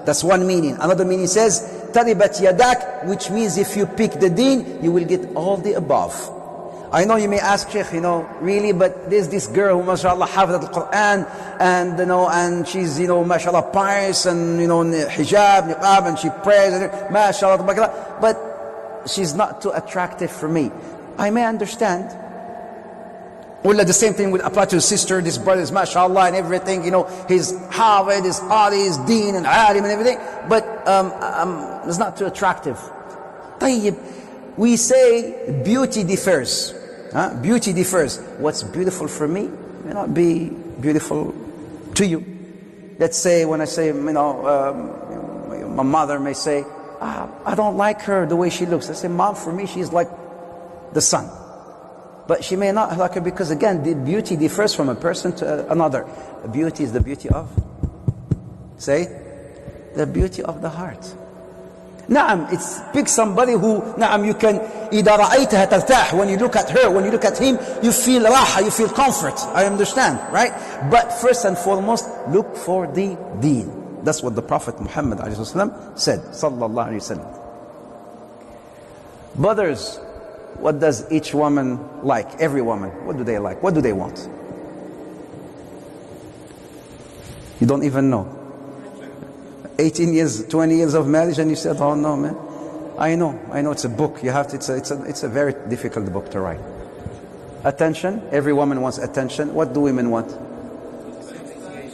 That's one meaning. Another meaning says taribat yadak, which means if you pick the deen, you will get all the above. I know you may ask, Sheikh, you know, really, but there's this girl who, mashallah, hafidhat al-Quran, and, you know, and she's, you know, mashallah, pious, and, you know, hijab, niqab, and she prays, and mashallah, but she's not too attractive for me. I may understand. Well, the same thing would apply to his sister, this brother is mashallah, and everything, you know, his hafid, his qadi, his deen, and alim, and everything, but it's not too attractive. Tayyib, we say beauty differs. Beauty differs. What's beautiful for me may not be beautiful to you. Let's say when I say, you know, my mother may say, I don't like her the way she looks. I say, Mom, for me she's like the sun. But she may not like her because, again, the beauty differs from a person to another. The beauty is the beauty of, say, the beauty of the heart. Naam, it's pick somebody who, naam, you can, إِذَا رَأَيْتَهَا تَرْتَاحُ. When you look at her, when you look at him, you feel raha, you feel comfort. I understand, right? But first and foremost, look for the deen. That's what the Prophet Muhammad ﷺ said, sallallahu alayhi wa sallam. Brothers, what does each woman like? Every woman, what do they like? What do they want? You don't even know. 18 years, 20 years of marriage, and you said, oh no, man. I know it's a book. You have to, it's a very difficult book to write. Attention. Every woman wants attention. What do women want?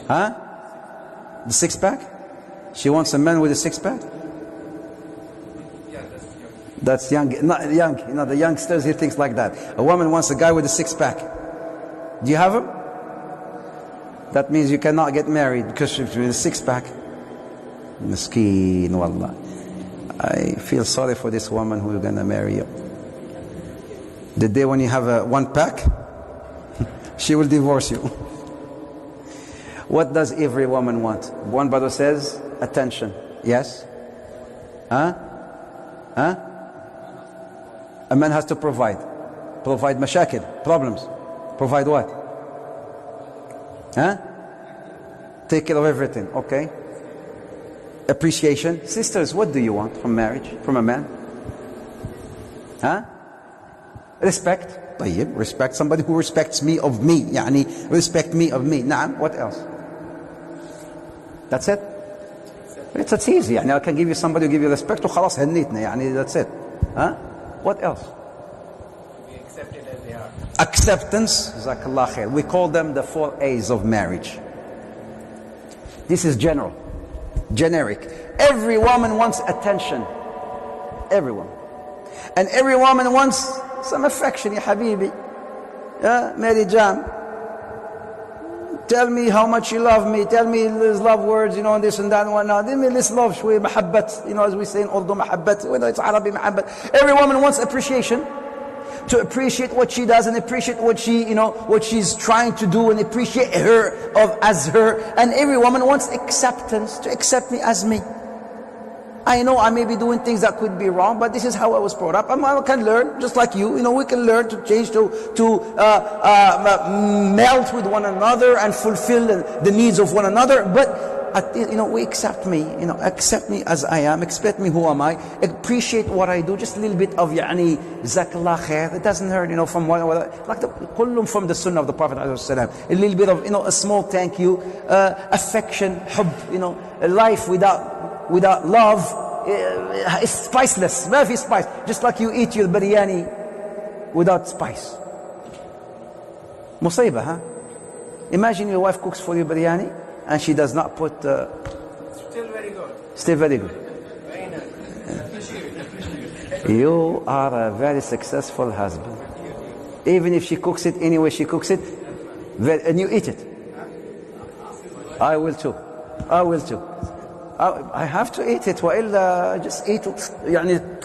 Huh? The 6-pack? She wants a man with a 6-pack? That's young. Not young. You know, the youngsters hear things like that. A woman wants a guy with a 6-pack. Do you have him? That means you cannot get married because you're with a 6-pack. Miskeen, wallah. I feel sorry for this woman who you're going to marry you. The day when you have a 1-pack, she will divorce you. What does every woman want? One brother says, attention. Yes? Huh? A man has to provide. Provide mashakil, problems. Provide what? Huh? Take care of everything, okay? Appreciation. Sisters, what do you want from marriage, from a man? Huh? Respect. طيب, respect somebody who respects me of me. يعني respect me of me. نعم, what else? That's it? It's easy. يعني I can give you somebody who give you respect وخلاص هنيتنا. يعني that's it. Huh? What else? Be accepted as they are. Acceptance. Jazakallah khair. We call them the 4 A's of marriage. This is general. Generic. Every woman wants attention. Everyone. And every woman wants some affection, ya habibi. Yeah, Mary Jam. Tell me how much you love me. Tell me these love words, and this and that and whatnot. Tell me this love shwi, mahabbat. As we say in Urdu, mahabbat. Whether it's Arabic, mahabbat. Every woman wants appreciation. To appreciate what she does and appreciate what what she's trying to do and appreciate her as her. And every woman wants acceptance, to accept me as me. I know I may be doing things that could be wrong, but this is how I was brought up. I can learn, just like you. We can learn to change, to melt with one another and fulfill the needs of one another. But we accept me. Accept me as I am. Accept me who am I. Appreciate what I do. Just a little bit of jazakallah khair. It doesn't hurt. From like kullum from the sunnah of the Prophet ﷺ. A little bit of a small thank you, affection, hubb. Life without love is spiceless. ما في spice. Just like you eat your biryani without spice. Musayba, huh? Imagine your wife cooks for you biryani and she does not put... Still very good. Still very good. Very nice. You are a very successful husband. Even if she cooks it anyway she cooks it, and you eat it. I will too. I will too. I have to eat it. وإلا just eat it.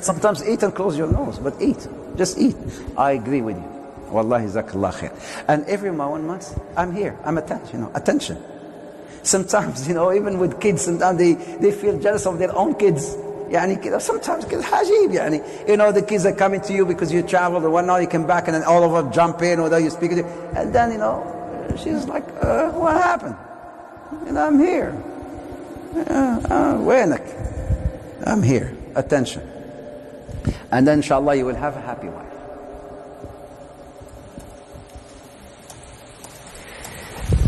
Sometimes eat and close your nose, but eat. Just eat. I agree with you. Wallahi jazakallah khair. And every moment, I'm here. I'm attached. Attention. Sometimes, even with kids, sometimes they feel jealous of their own kids. Sometimes kids hajib. The kids are coming to you because you traveled or whatnot. You come back and then all of them jump in without you speaking to you. And then she's like, what happened? I'm here. وينك? I'm here. Attention. And then inshallah you will have a happy wife.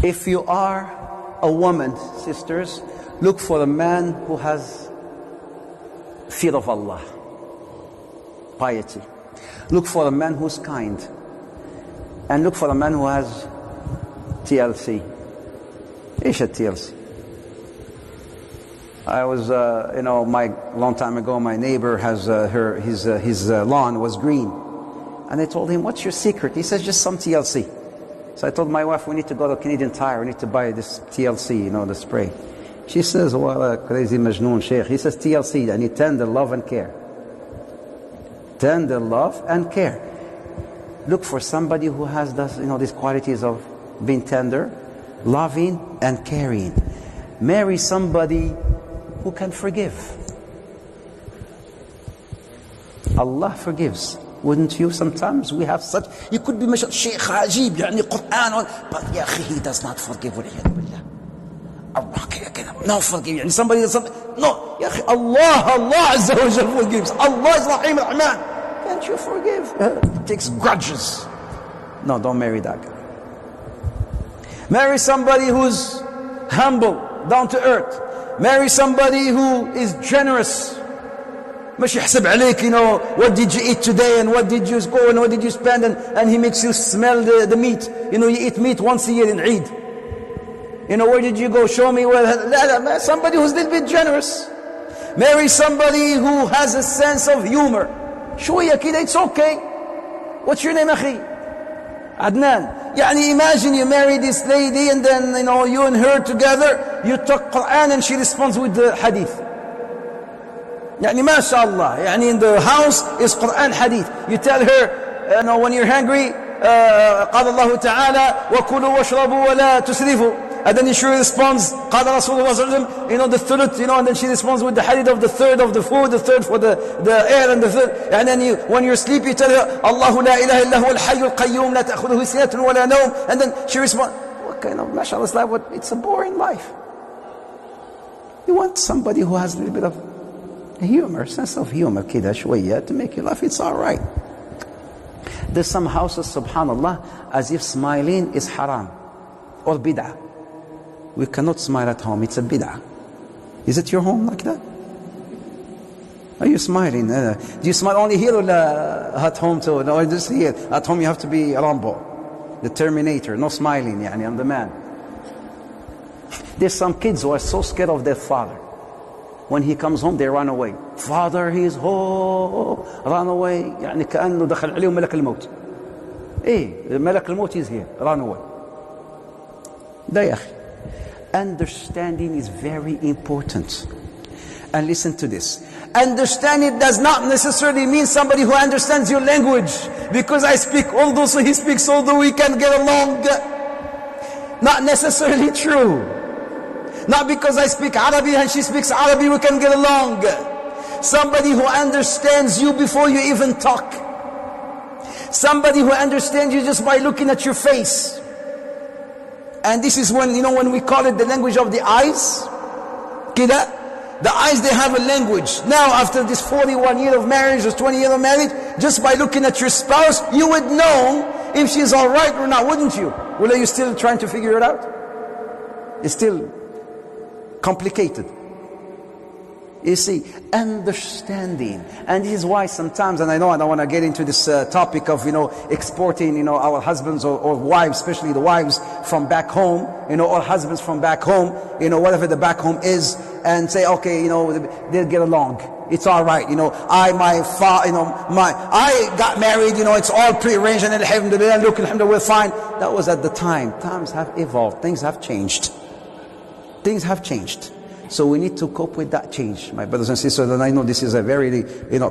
If you are a woman, sisters, look for a man who has fear of Allah, piety. Look for a man who's kind. And look for a man who has TLC. ايش TLC? I was, long time ago, my neighbor has his lawn was green, and I told him, "What's your secret?" He says, "Just some TLC." So I told my wife, "We need to go to Canadian Tire. We need to buy this TLC, the spray." She says, "Well, crazy majnoon sheikh." He says, "TLC, I need tender love and care." Tender love and care. Look for somebody who has these qualities of being tender, loving, and caring. Marry somebody who can forgive. Allah forgives. Wouldn't you? Sometimes we have such... You could be Shaykh Ajib, Quran, but ya akhi, he does not forgive. No forgive. Somebody does something... No, ya akhi, Allah Azza wa Jal forgives. Allah is Rahim Rahman. Can't you forgive? It takes grudges. No, don't marry that guy. Marry somebody who's humble, down to earth. Marry somebody who is generous. مش يحسب عليك, what did you eat today and what did you go and what did you spend, and he makes you smell the meat. You eat meat once a year in Eid. Where did you go? Show me where. Somebody who's a little bit generous. Marry somebody who has a sense of humor. شوية كده, it's okay. What's your name, أخي? Adnan. Imagine you marry this lady and then you and her together, you talk Quran and she responds with the hadith. MashaAllah. In the house is Quran hadith. You tell her, when you're hungry, قال الله تعالى وكلوا واشربوا ولا تسرفوا. And then she responds, قال رسول الله صلى الله عليه وسلم, the third, and then she responds with the hadith of the third of the food, the third for the air, and the third. And then when you're asleep, you tell her, الله لا إله إلا هو الحي القيوم لا تأخذه سنة ولا نوم. And then she responds, what kind of mashallah is that? It's a boring life. You want somebody who has a little bit of humor, sense of humor, كده شوية, to make you laugh. It's all right. There's some houses, subhanallah, as if smiling is haram or bid'ah. We cannot smile at home. It's a bid'ah. Is it your home like that? Are you smiling? Do you smile only here or at home too? No, just here. At home you have to be Rambo, the Terminator. No smiling, yani, I'm the man. There's some kids who are so scared of their father. When he comes home, they run away. Father, he's home. Run away. يعني كأنه دخل عليهم ملك الموت. إيه, ملك الموت is here. Run away. ده يا أخي. Understanding is very important. And listen to this. Understanding does not necessarily mean somebody who understands your language. Because I speak Urdu, so he speaks Urdu, we can get along. Not necessarily true. Not because I speak Arabic and she speaks Arabic, we can get along. Somebody who understands you before you even talk. Somebody who understands you just by looking at your face. And this is when, when we call it the language of the eyes. Kida. The eyes, they have a language. Now, after this 41 years of marriage or 20 years of marriage, just by looking at your spouse, you would know if she's all right or not, wouldn't you? Well, are you still trying to figure it out? It's still complicated. You see, understanding. And this is why sometimes, and I know I don't want to get into this topic of, exporting, our husbands or wives, especially the wives from back home, or husbands from back home, whatever the back home is, and say, okay, they'll get along. It's all right. I got married, it's all prearranged, and alhamdulillah, look, alhamdulillah, we're fine. That was at the time. Times have evolved. Things have changed. Things have changed. So we need to cope with that change, my brothers and sisters. And I know this is a very,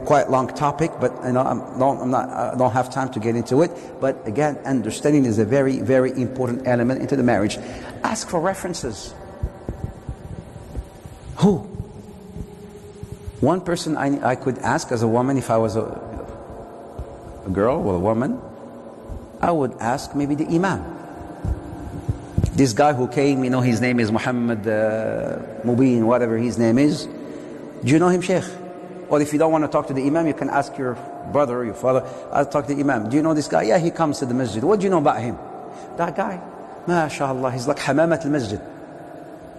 quite long topic, but I don't have time to get into it. But again, understanding is a very, very important element into the marriage. Ask for references. Who? One person I could ask as a woman, if I was a girl or a woman, I would ask maybe the Imam. This guy who came, his name is Muhammad Mubin, whatever his name is. Do you know him, Sheikh? Or if you don't want to talk to the Imam, you can ask your brother or your father. I'll talk to the Imam. Do you know this guy? Yeah, he comes to the masjid. What do you know about him? That guy, MashaAllah, he's like Hamamat al-Masjid.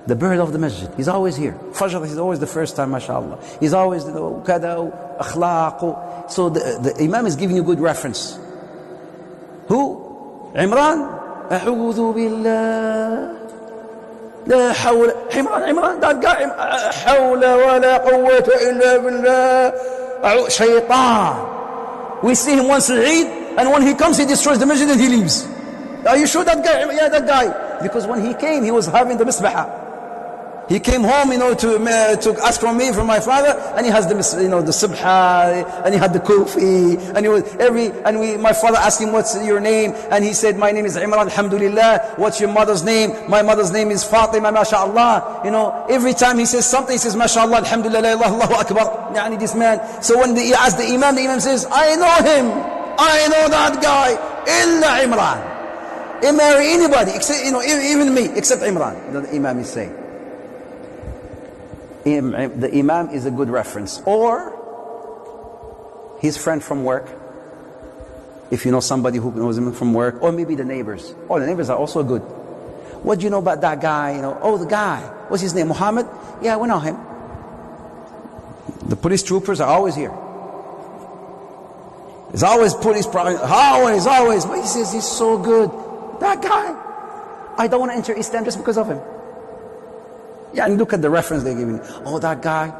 The bird of the masjid. He's always here. Fajr is always the first time, MashaAllah. He's always, kada, akhlaq. So the Imam is giving you good reference. Who? Imran? أعوذ بالله لا حول عمران that guy حول ولا قوة إلا بالله شيطان. We see him once Eid, and when he comes he destroys the masjid and he leaves. Are you sure that guy? Yeah, that guy. Because when he came he was having the misbah. He came home, to ask from me, from my father, and he has the subha, and he had the kufi, and my father asked him, what's your name? And he said, my name is Imran, alhamdulillah. What's your mother's name? My mother's name is Fatima, mashallah. Every time he says something, he says, mashallah, alhamdulillah, Allahu Akbar. Yani this man. So when he asked the Imam says, I know him. I know that guy. Illa Imran. He marry anybody, except, even me, except Imran. The Imam is saying. The Imam is a good reference. Or his friend from work. If you know somebody who knows him from work. Or maybe the neighbors. Oh, the neighbors are also good. What do you know about that guy? Oh, the guy. What's his name? Muhammad? Yeah, we know him. The police troopers are always here. There's always police problems. Always. But he says he's so good. That guy. I don't want to enter Islam just because of him. Yeah, and look at the reference they're giving. Oh, that guy,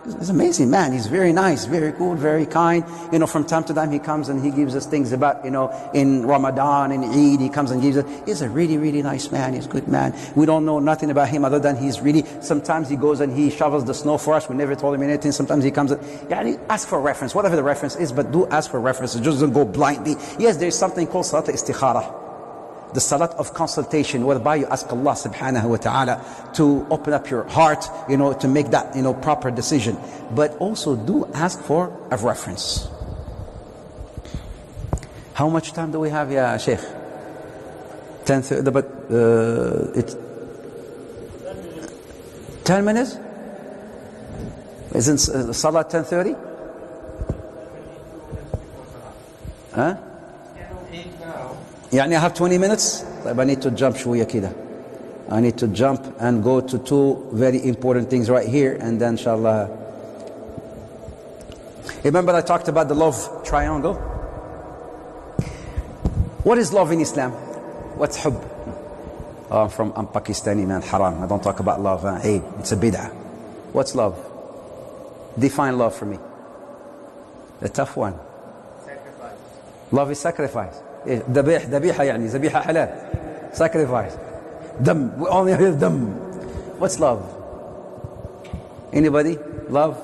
he's amazing, man. He's very nice, very good, very kind. From time to time he comes and he gives us things about, in Ramadan, in Eid, he comes and gives us. He's a really, really nice man. He's a good man. We don't know nothing about him other than sometimes he goes and he shovels the snow for us. We never told him anything. Sometimes he comes and, ask for reference, whatever the reference is, but do ask for references. Just don't go blindly. Yes, there's something called Salat Istikhara. The salat of consultation, whereby you ask Allah subhanahu wa ta'ala to open up your heart, to make that, proper decision. But also do ask for a reference. How much time do we have, ya Sheikh? 10:30, but it's 10 minutes? Isn't Salah 10:30? Huh? يعني I have 20 minutes? طيب I need to jump شوية كده. I need to jump and go to two very important things right here, and then inshallah. Remember I talked about the love triangle? What is love in Islam? What's hubb? Oh, I'm Pakistani, man, haram. I don't talk about love. Hey, it's a bid'ah. What's love? Define love for me. A tough one. Sacrifice. Love is sacrifice. ذبيحة يعني ذبيحة حلال. Sacrifice. Dam. We only hear dam. What's love? Anybody? Love?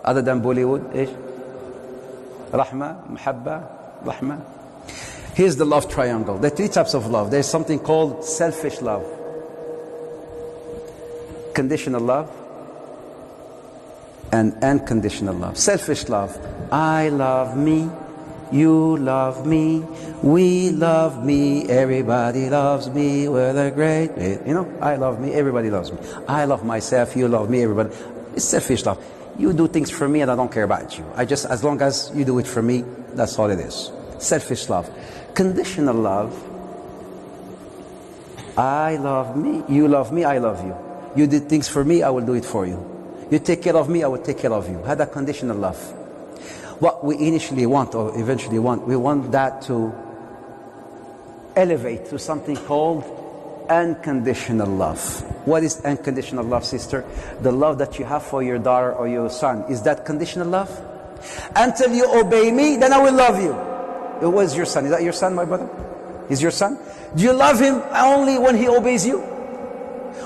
Other than Bollywood? إيش? Rahma, Muhabba, Rahma. Here's the love triangle. There are three types of love. There's something called selfish love, conditional love, and unconditional love. Selfish love. I love me. You love me. We love me. Everybody loves me. We're the great. You know, I love me. Everybody loves me. I love myself. You love me. Everybody. It's selfish love. You do things for me and I don't care about you. As long as you do it for me, that's all it is. Selfish love. Conditional love. I love me. You love me. I love you. You did things for me. I will do it for you. You take care of me. I will take care of you. Hada conditional love. What we initially want or eventually want, we want that to elevate to something called unconditional love. What is unconditional love, sister? The love that you have for your daughter or your son. Is that conditional love? Until you obey me, then I will love you. What is your son? Is that your son, my brother? Is your son? Do you love him only when he obeys you?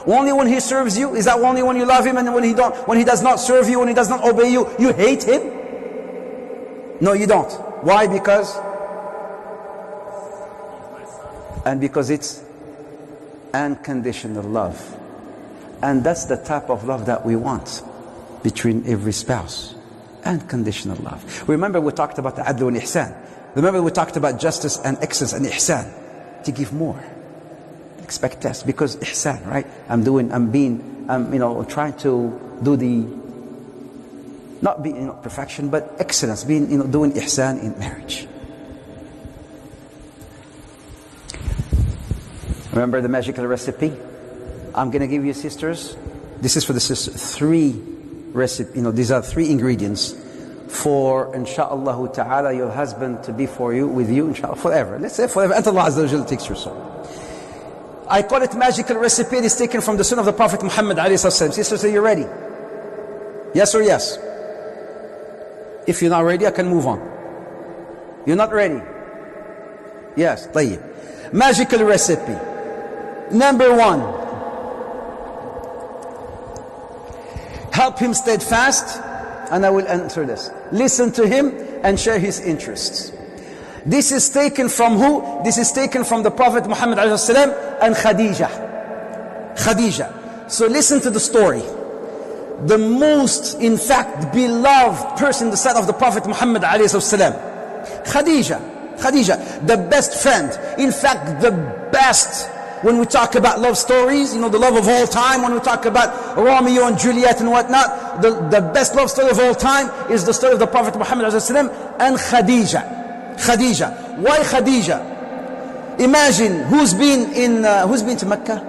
Only when he serves you? Is that only when you love him, and when he does not serve you, when he does not obey you, you hate him? No, you don't. Why? Because it's unconditional love. And that's the type of love that we want between every spouse. Unconditional love. Remember we talked about the adl and ihsan. Remember we talked about justice and excellence and ihsan. To give more. Expect less. Because ihsan, right? I'm trying to do the not being perfection, but excellence, doing ihsan in marriage. Remember the magical recipe? I'm going to give you, sisters, this is for the sisters, these are three ingredients for, insha'Allah ta'ala, your husband to be with you, inshallah, forever. Let's say forever, until Allah Azza wa Jalla takes your soul. I call it magical recipe. It is taken from the sunnah of the Prophet Muhammad alayhi salam. Sisters, are you ready? Yes or yes? If you're not ready, I can move on. You're not ready? Yes, طيب. Magical recipe. Number 1. Help him steadfast, and I will answer this. Listen to him and share his interests. This is taken from who? This is taken from the Prophet Muhammad ﷺ and Khadija. So listen to the story. The most, in fact, beloved person in the sight of the Prophet Muhammad ﷺ, Khadija, the best friend. In fact, the best. When we talk about love stories, the love of all time, when we talk about Romeo and Juliet and whatnot, the best love story of all time is the story of the Prophet Muhammad ﷺ and Khadija. Why Khadija? Imagine who's been to Mecca?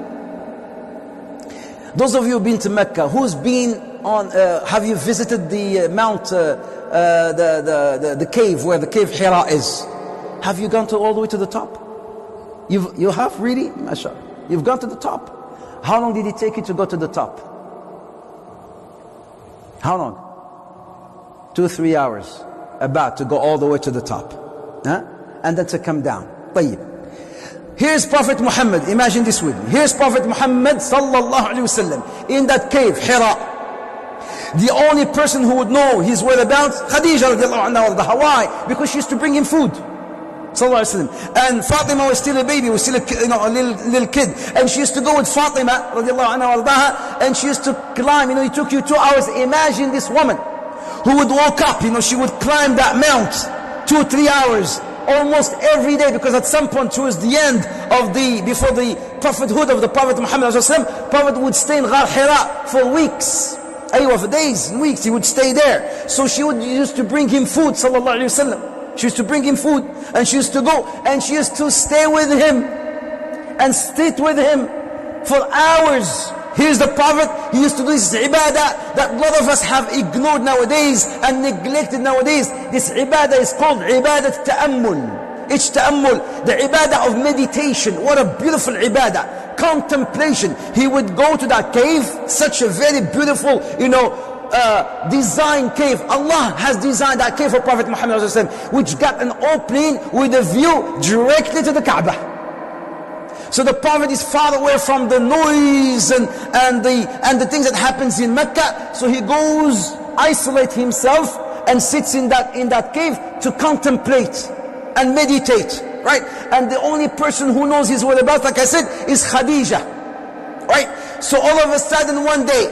Those of you who've been to Mecca, who's been on? Have you visited the mount, the cave where the cave Hira is? Have you gone all the way to the top? You have really, mashallah. You've gone to the top. How long did it take you to go to the top? How long? 2-3 hours. About to go all the way to the top, and then to come down. طيب. Here's Prophet Muhammad. Imagine this with me. Here's Prophet Muhammad sallallahu alaihi wasallam in that cave, Hira. The only person who would know his whereabouts, Khadija radiallahu anha. Why? Because she used to bring him food. Sallallahu alaihi wasallam. And Fatima was still a baby, was still a little kid, and she used to go with Fatima radiallahu anha, and she used to climb. It took you 2 hours. Imagine this woman who would walk up. She would climb that mount 2-3 hours almost every day, because at some point towards the end of before the prophethood of the Prophet Muhammad ﷺ, Prophet would stay in Ghar Hira for weeks. For days and weeks he would stay there. So she used to bring him food, sallallahu alayhi wasallam. She used to bring him food, and she used to go and she used to stay with him and sit with him for hours. Here's the Prophet, he used to do this ibadah that a lot of us have ignored nowadays and neglected nowadays. This ibadah is called ibadah ta'ammul. It's ta'ammul, the ibadah of meditation. What a beautiful ibadah. Contemplation. He would go to that cave, such a very beautiful, designed cave. Allah has designed that cave for Prophet Muhammad ﷺ, which got an opening with a view directly to the Kaaba. So the Prophet is far away from the noise and the things that happens in Mecca. So he goes, isolate himself and sits in that cave to contemplate and meditate, right? And the only person who knows his whereabouts, like I said, is Khadija, right? So all of a sudden one day,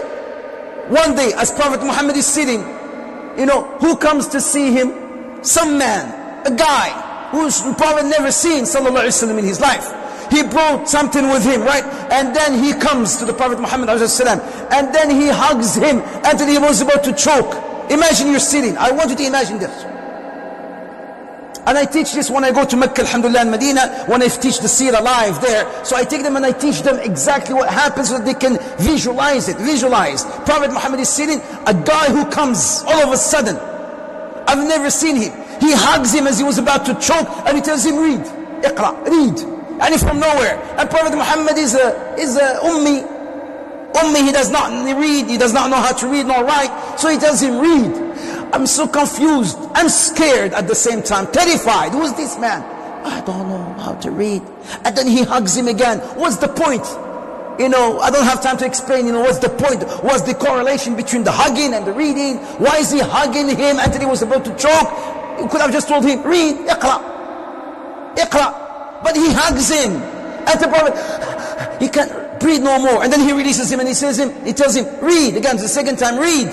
as Prophet Muhammad is sitting, who comes to see him? Some man, a guy who's Prophet never seen, sallallahu alaihi wasallam, in his life. He brought something with him, right? And then he comes to the Prophet Muhammad ﷺ, and then he hugs him until he was about to choke. Imagine you're sitting. I want you to imagine this. And I teach this when I go to Mecca, alhamdulillah, and Medina, when I teach the seerah live there. So I take them and I teach them exactly what happens so that they can visualize it. Visualize. Prophet Muhammad is sitting, a guy who comes all of a sudden. I've never seen him. He hugs him as he was about to choke, and he tells him, read. Iqra, read. And from nowhere. And Prophet Muhammad is a ummi. Ummi, he does not read, he does not know how to read nor write. So he tells him, read. I'm so confused. I'm scared at the same time, terrified. Who is this man? I don't know how to read. And then he hugs him again. What's the point? I don't have time to explain, what's the point? What's the correlation between the hugging and the reading? Why is he hugging him until he was about to choke? You could have just told him, read, iqra. Iqra. But he hugs him. And the Prophet, he can't breathe no more. And then he releases him and he tells him, read. Again, the second time, read.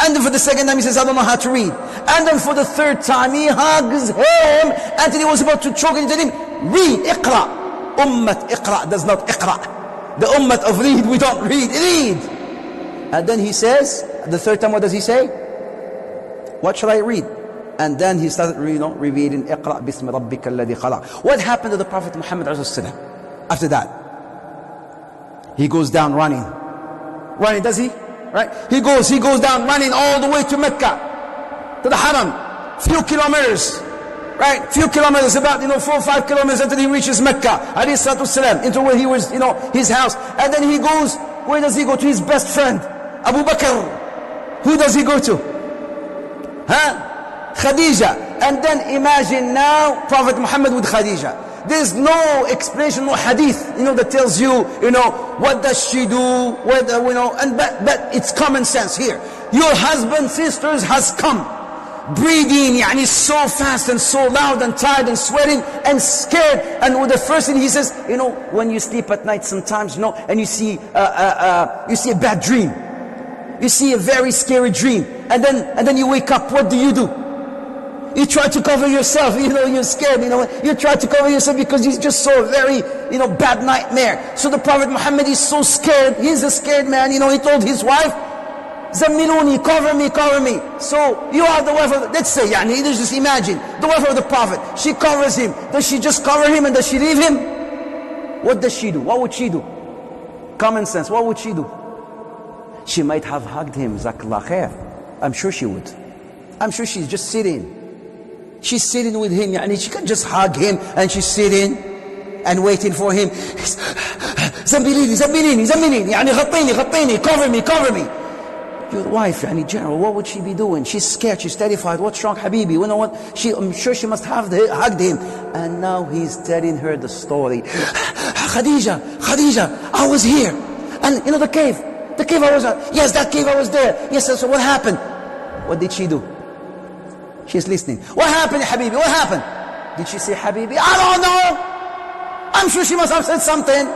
And then for the second time he says, I don't know how to read. And then for the third time he hugs him until he was about to choke, and he told him, read, iqra. Ummat iqra does not iqra. The ummat of read, we don't read, read. And then he says, the third time, what does he say? What shall I read? And then he started revealing, Iqra bismi rabbika alladhi khalaq. What happened to the Prophet Muhammad after that? He goes down running. Running, does he? Right? He goes down running all the way to Mecca, to the Haram. Few kilometers. Right? Few kilometers, about 4 or 5 kilometers until he reaches Mecca, alayhi salatu wasalam, into where he was, his house. And then he goes, where does he go? To his best friend, Abu Bakr. Who does he go to? Khadija. And then imagine now Prophet Muhammad with Khadija. There's no explanation, no hadith, that tells you, what does she do, but it's common sense here. Your husband, sisters, has come, breathing, so fast and so loud and tired and sweating and scared. And with the first thing he says, when you sleep at night sometimes, and you see a bad dream. You see a very scary dream. And then you wake up, what do? You try to cover yourself, you're scared, you try to cover yourself because you just saw a very, bad nightmare. So the Prophet Muhammad is so scared, he's a scared man, he told his wife, Zammiluni, cover me. So you are the wife of, let's say, let's just imagine, the wife of the Prophet, she covers him. Does she just cover him and does she leave him? What does she do? What would she do? Common sense, what would she do? She might have hugged him, Zakallah khair. I'm sure she would. I'm sure she's just sitting. She's sitting with him, she can just hug him, and she's sitting and waiting for him. Zambilini, ghattini, cover me. Your wife, general, what would she be doing? She's scared, she's terrified. What's wrong, Habibi? I'm sure she must have hugged him. And now he's telling her the story. Khadija, I was here. And the cave I was at. Yes, that cave I was there. Yes, so what happened? What did she do? She's listening. What happened, Habibi? What happened? Did she say, Habibi? I don't know. I'm sure she must have said something.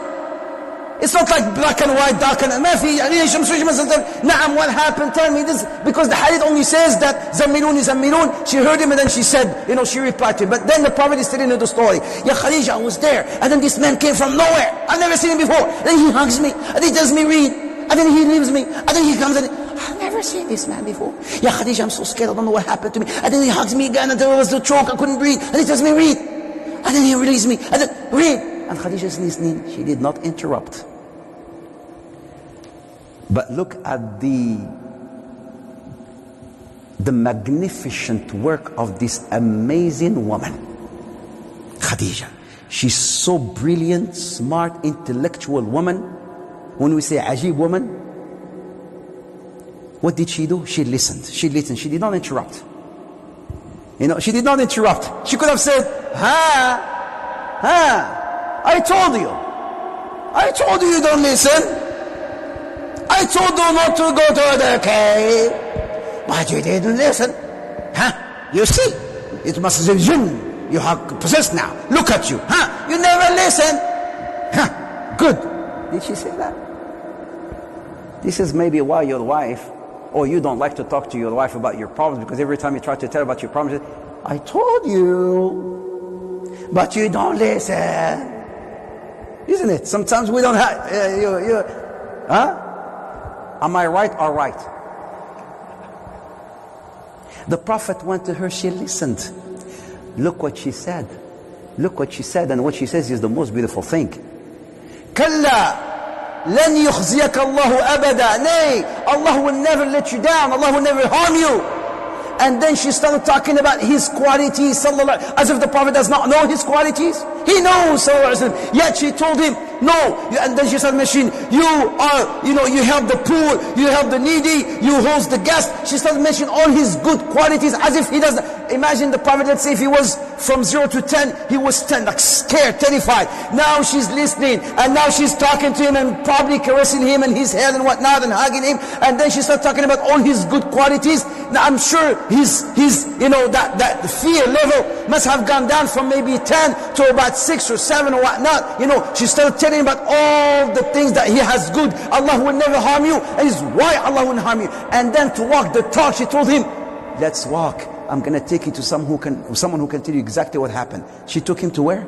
It's not like black and white, dark and ما في يعني شمس وشمس. نعم, what happened? Tell me this. Because the hadith only says that زملوني زملون. She heard him and then she said, she replied to him. But then the Prophet is telling her the story. Ya Khadija, I was there. And then this man came from nowhere. I've never seen him before. Then he hugs me. And he tells me read. And then he leaves me. And then he comes and I've never seen this man before. Ya Khadija, I'm so scared. I don't know what happened to me. And then he hugs me again until I was to choke. I couldn't breathe. And he tells me read. And then he releases me. And then read. And Khadija is listening. She did not interrupt. But look at the magnificent work of this amazing woman, Khadija. She's so brilliant, smart, intellectual woman. When we say ajib woman, what did she do? She listened. She listened. She did not interrupt. She did not interrupt. She could have said, I told you you don't listen. I told you not to go to the cave, but you didn't listen. You see, it must be jinn. You are possessed now. Look at you. You never listen. Good. Did she say that? This is maybe why your wife, or you don't like to talk to your wife about your problems, because every time you try to tell her about your problems, I told you, but you don't listen. Isn't it? Sometimes we don't have, Am I right or right? The Prophet went to her, she listened. Look what she said. Look what she said, and what she says is the most beautiful thing. Kalla lan yukhziyaka Allahu abada. Nay, Allah will never let you down. Allah will never harm you. And then she started talking about his qualities, as if the Prophet does not know his qualities. He knows, yet she told him, no. And then she started mentioning, you help the poor, you help the needy, you host the guest. She started mentioning all his good qualities as if he doesn't. Imagine the Prophet, let's say if he was from 0 to 10, he was 10, like scared, terrified. Now she's listening, and now she's talking to him and probably caressing him and his head and whatnot and hugging him. And then she started talking about all his good qualities. Now I'm sure his that fear level must have gone down from maybe 10 to about 6 or 7 or whatnot. She started telling him about all the things that he has good. Allah will never harm you, and it's why Allah will harm you. And then to walk the talk, she told him, let's walk. I'm going to take you to someone who can tell you exactly what happened. She took him to where?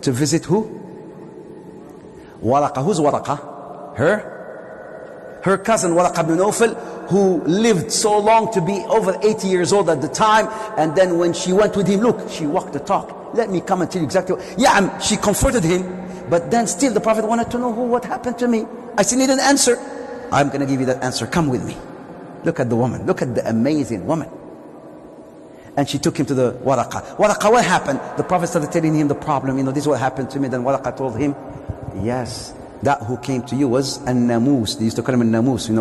To visit who? Waraqa. Who's Waraqa? Her cousin Waraqa ibn Nawfal, who lived so long to be over 80 years old at the time. And then when she went with him, look, she walked the talk. Let me come and tell you exactly what. Yeah, she comforted him. But then still the Prophet wanted to know what happened to me. I still need an answer. I'm going to give you that answer. Come with me. Look at the woman. Look at the amazing woman. And she took him to the Waraqa. Waraqa, what happened? The Prophet started telling him the problem. This is what happened to me. Then Waraqa told him, yes, that who came to you was An-Namus. They used to call him An-Namus, it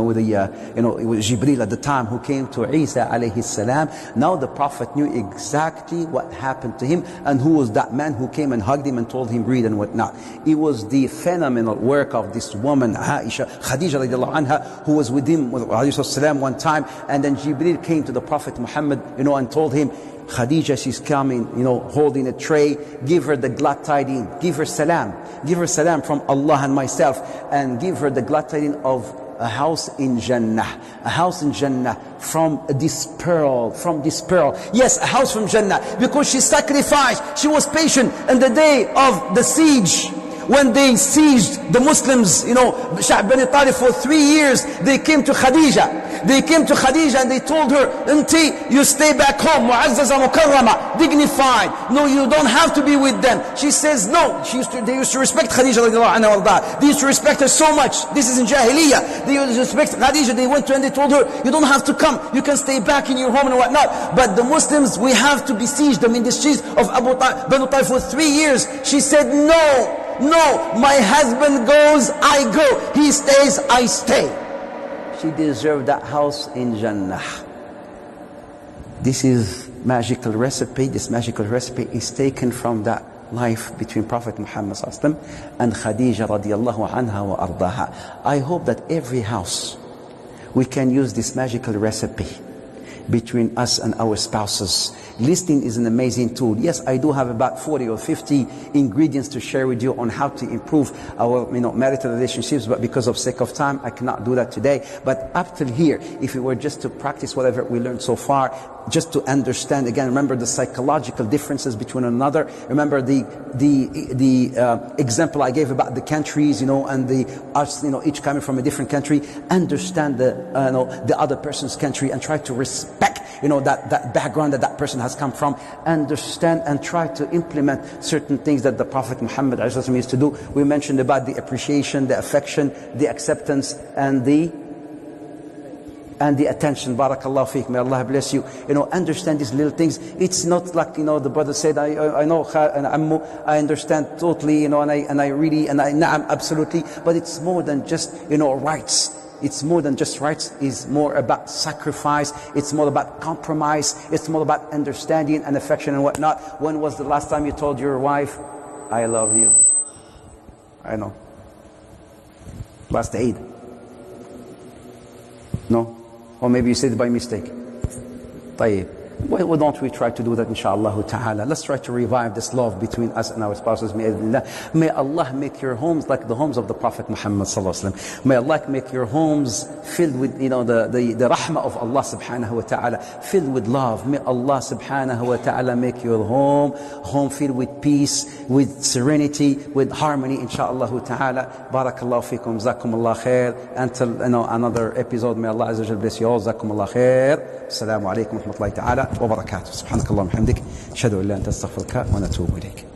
was Jibreel at the time who came to Isa alayhi salam. Now the Prophet knew exactly what happened to him and who was that man who came and hugged him and told him read and whatnot. It was the phenomenal work of this woman, Khadija radiallahu anha, who was with him, with alayhi salam, one time. And then Jibreel came to the Prophet Muhammad, and told him, Khadija, she's coming, holding a tray. Give her the glad tidings. Give her salam from Allah and myself, and give her the glad tidings of a house in Jannah. A house in Jannah from this pearl. Yes, a house from Jannah, because she sacrificed. She was patient in the day of the siege. When they sieged the Muslims, Sha'b bin Talib for 3 years, they came to Khadija. And they told her, Inti, you stay back home, mu'azzaza mukarrama, dignified. No, you don't have to be with them. She says no. They used to respect Khadija radiallahu anha. They used to respect her so much. This is in Jahiliyyah. They used to respect Khadija. They went to her and they told her, you don't have to come. You can stay back in your home and whatnot. But the Muslims, we have to besiege them in the streets of Abu Talib for 3 years. She said, no, my husband goes, I go. He stays, I stay. She deserved that house in Jannah. This is magical recipe. This magical recipe is taken from that life between Prophet Muhammad and Khadija radiallahu anha wa ardaha. I hope that every house we can use this magical recipe. between us and our spouses. Listening is an amazing tool. Yes, I do have about 40 or 50 ingredients to share with you on how to improve our marital relationships, but because of sake of time, I cannot do that today. But up till here, if we were just to practice whatever we learned so far, just to understand, again, remember the psychological differences between another. Remember the example I gave about the countries, and us, each coming from a different country. Understand the other person's country and try to respect, that background that person has come from. Understand and try to implement certain things that the Prophet Muhammad used to do. We mentioned about the appreciation, the affection, the acceptance, and the attention. Barakallahu feek. May Allah bless you. Understand these little things. It's not like, the brother said, I know, and Ammu, I understand totally, and I really, na'am, absolutely. But it's more than just, rights. It's more than just rights. It's more about sacrifice. It's more about compromise. It's more about understanding and affection and whatnot. When was the last time you told your wife, I love you? I know. Last Eid. No? Or maybe you said it by mistake. طيب. Why don't we try to do that, inshaAllah ta'ala? Let's try to revive this love between us and our spouses. May Allah make your homes like the homes of the Prophet Muhammad sallallahu alaihi wasallam. May Allah make your homes filled with, the rahmah of Allah subhanahu wa ta'ala, filled with love. May Allah subhanahu wa ta'ala make your home filled with peace, with serenity, with harmony, inshaAllah ta'ala. Barakallahu feekum, jazakumullah khair. Until another episode, may Allah azza wa jalla bless you all. Jazakumullah khair. Assalamu alaikum wa rahmatullahi ta'ala وبركاته. سبحانك اللهم وبحمدك أشهد أن لا إله إلا أنت أستغفرك ونتوب إليك.